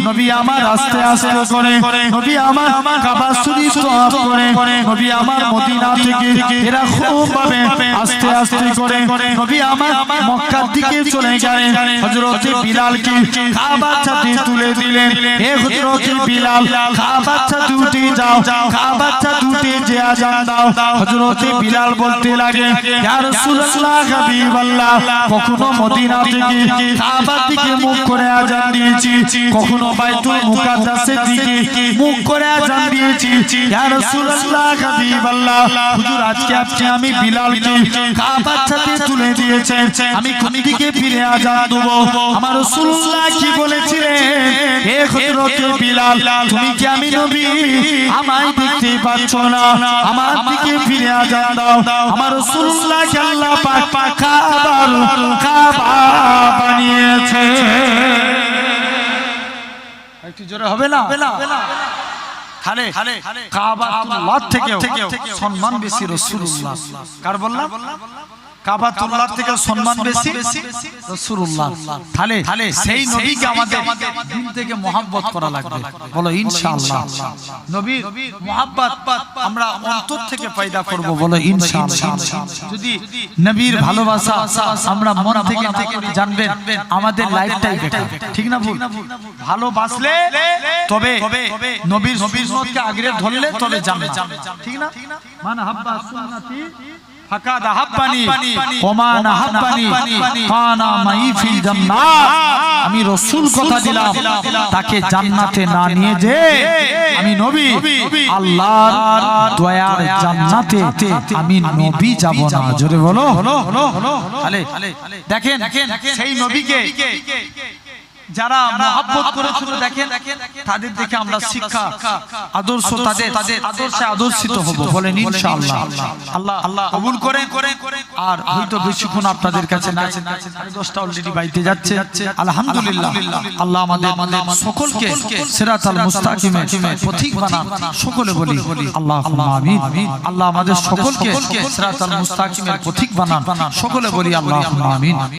নবী আমার আস্তে আস্তে করে নবী আমার কাবা শরীফ তওয়াফ করে নবী আমার মদিনা থেকে এরকম ভাবে আস্তে আস্তে করে নবী আমার মক্কার দিকে চলে গেলেন হযরত বিলালকে কাবার ছাদে তুলে দিলেন হে হযরত বিলাল কাবার ছাদে উঠে যাও কাবার ছাদে উঠে যে আযান দাও হযরত বিলাল বলতে লাগে ইয়া রাসূলুল্লাহ হাবিবাল্লাহ কখনো মদিনা থেকে কাবার দিকে মুখ করে আযান দিয়েছি কখনো বাইতুল মুকাদ্দাসের দিকে মুখ করে আযান দিয়েছি ইয়া রাসূলুল্লাহ হাবিবাল্লাহ হুজুর আজকে আমি বিলালকে কাবার ছাদে তুলে দিয়েছেন আমি কোন দিকে ফিরে আযান দেব আমার রাসূলুল্লাহ কি বলেছিলেন হে হযরত বিলাল তুমি কি আমি নবী আমায় দেখতে পাচ্ছ না আমার দিকে ফিরে আযান দাও আমার রাসূলুল্লাহ আল্লাহ পাক কাবা বানিয়েছে একটু জোরে হবে না তাহলে কাবাতুল্লাহ থেকেও সম্মান বেশি রাসূলুল্লাহ কার বললাম কাবাতুল্লাহ থেকে সম্মান বেশি রাসূলুল্লাহ তাহলে সেই নবীকে আমাদের দিল থেকে মহব্বত করা লাগবে বলো ইনশাআল্লাহ নবীর মহব্বত আমরা অন্তর থেকে পয়দা করব বলো ইনশাআল্লাহ যদি নবীর ভালোবাসা আমরা মন থেকে না করি জানবেন আমাদের লাইফটাই বেটার ঠিক না ভুল ভালোবাসলে তবে নবীর সুন্নতকে আগলে ধরলে তবে জানবে ঠিক না মান হাব্বা সুন্নতি ফাকাদ হাব্বানি ওমা নাহাব্বানি কানা মাই ফিল জান্নাত আমি রাসূল কথা দিলাম তাকে জান্নাতে না নিয়ে যে আমি নবী আল্লাহর দয়ার জান্নাতে আমি নবী যাব না জোরে বলো তাহলে দেখেন সেই নবীকে যারা মহব্বত করেছিল দেখেন তাদের দেখে আমরা শিক্ষা আদর্শ তাদের আদর্শে আদর্শিত হব বলেন ইনশাআল্লাহ আল্লাহ কবুল করেন আর হয়তো বেশিক্ষণ আপনাদের কাছে না 10টা অলরেডি বাইতে যাচ্ছে আলহামদুলিল্লাহ আল্লাহ আমাদের সকলকে সিরাতাল মুস্তাকিমে পথিক বানান সকলে বলি আল্লাহুম্মা আমিন আল্লাহ আমাদের সকলকে সিরাতাল মুস্তাকিমের পথিক বানান সকলে বলি আল্লাহুম্মা আমিন।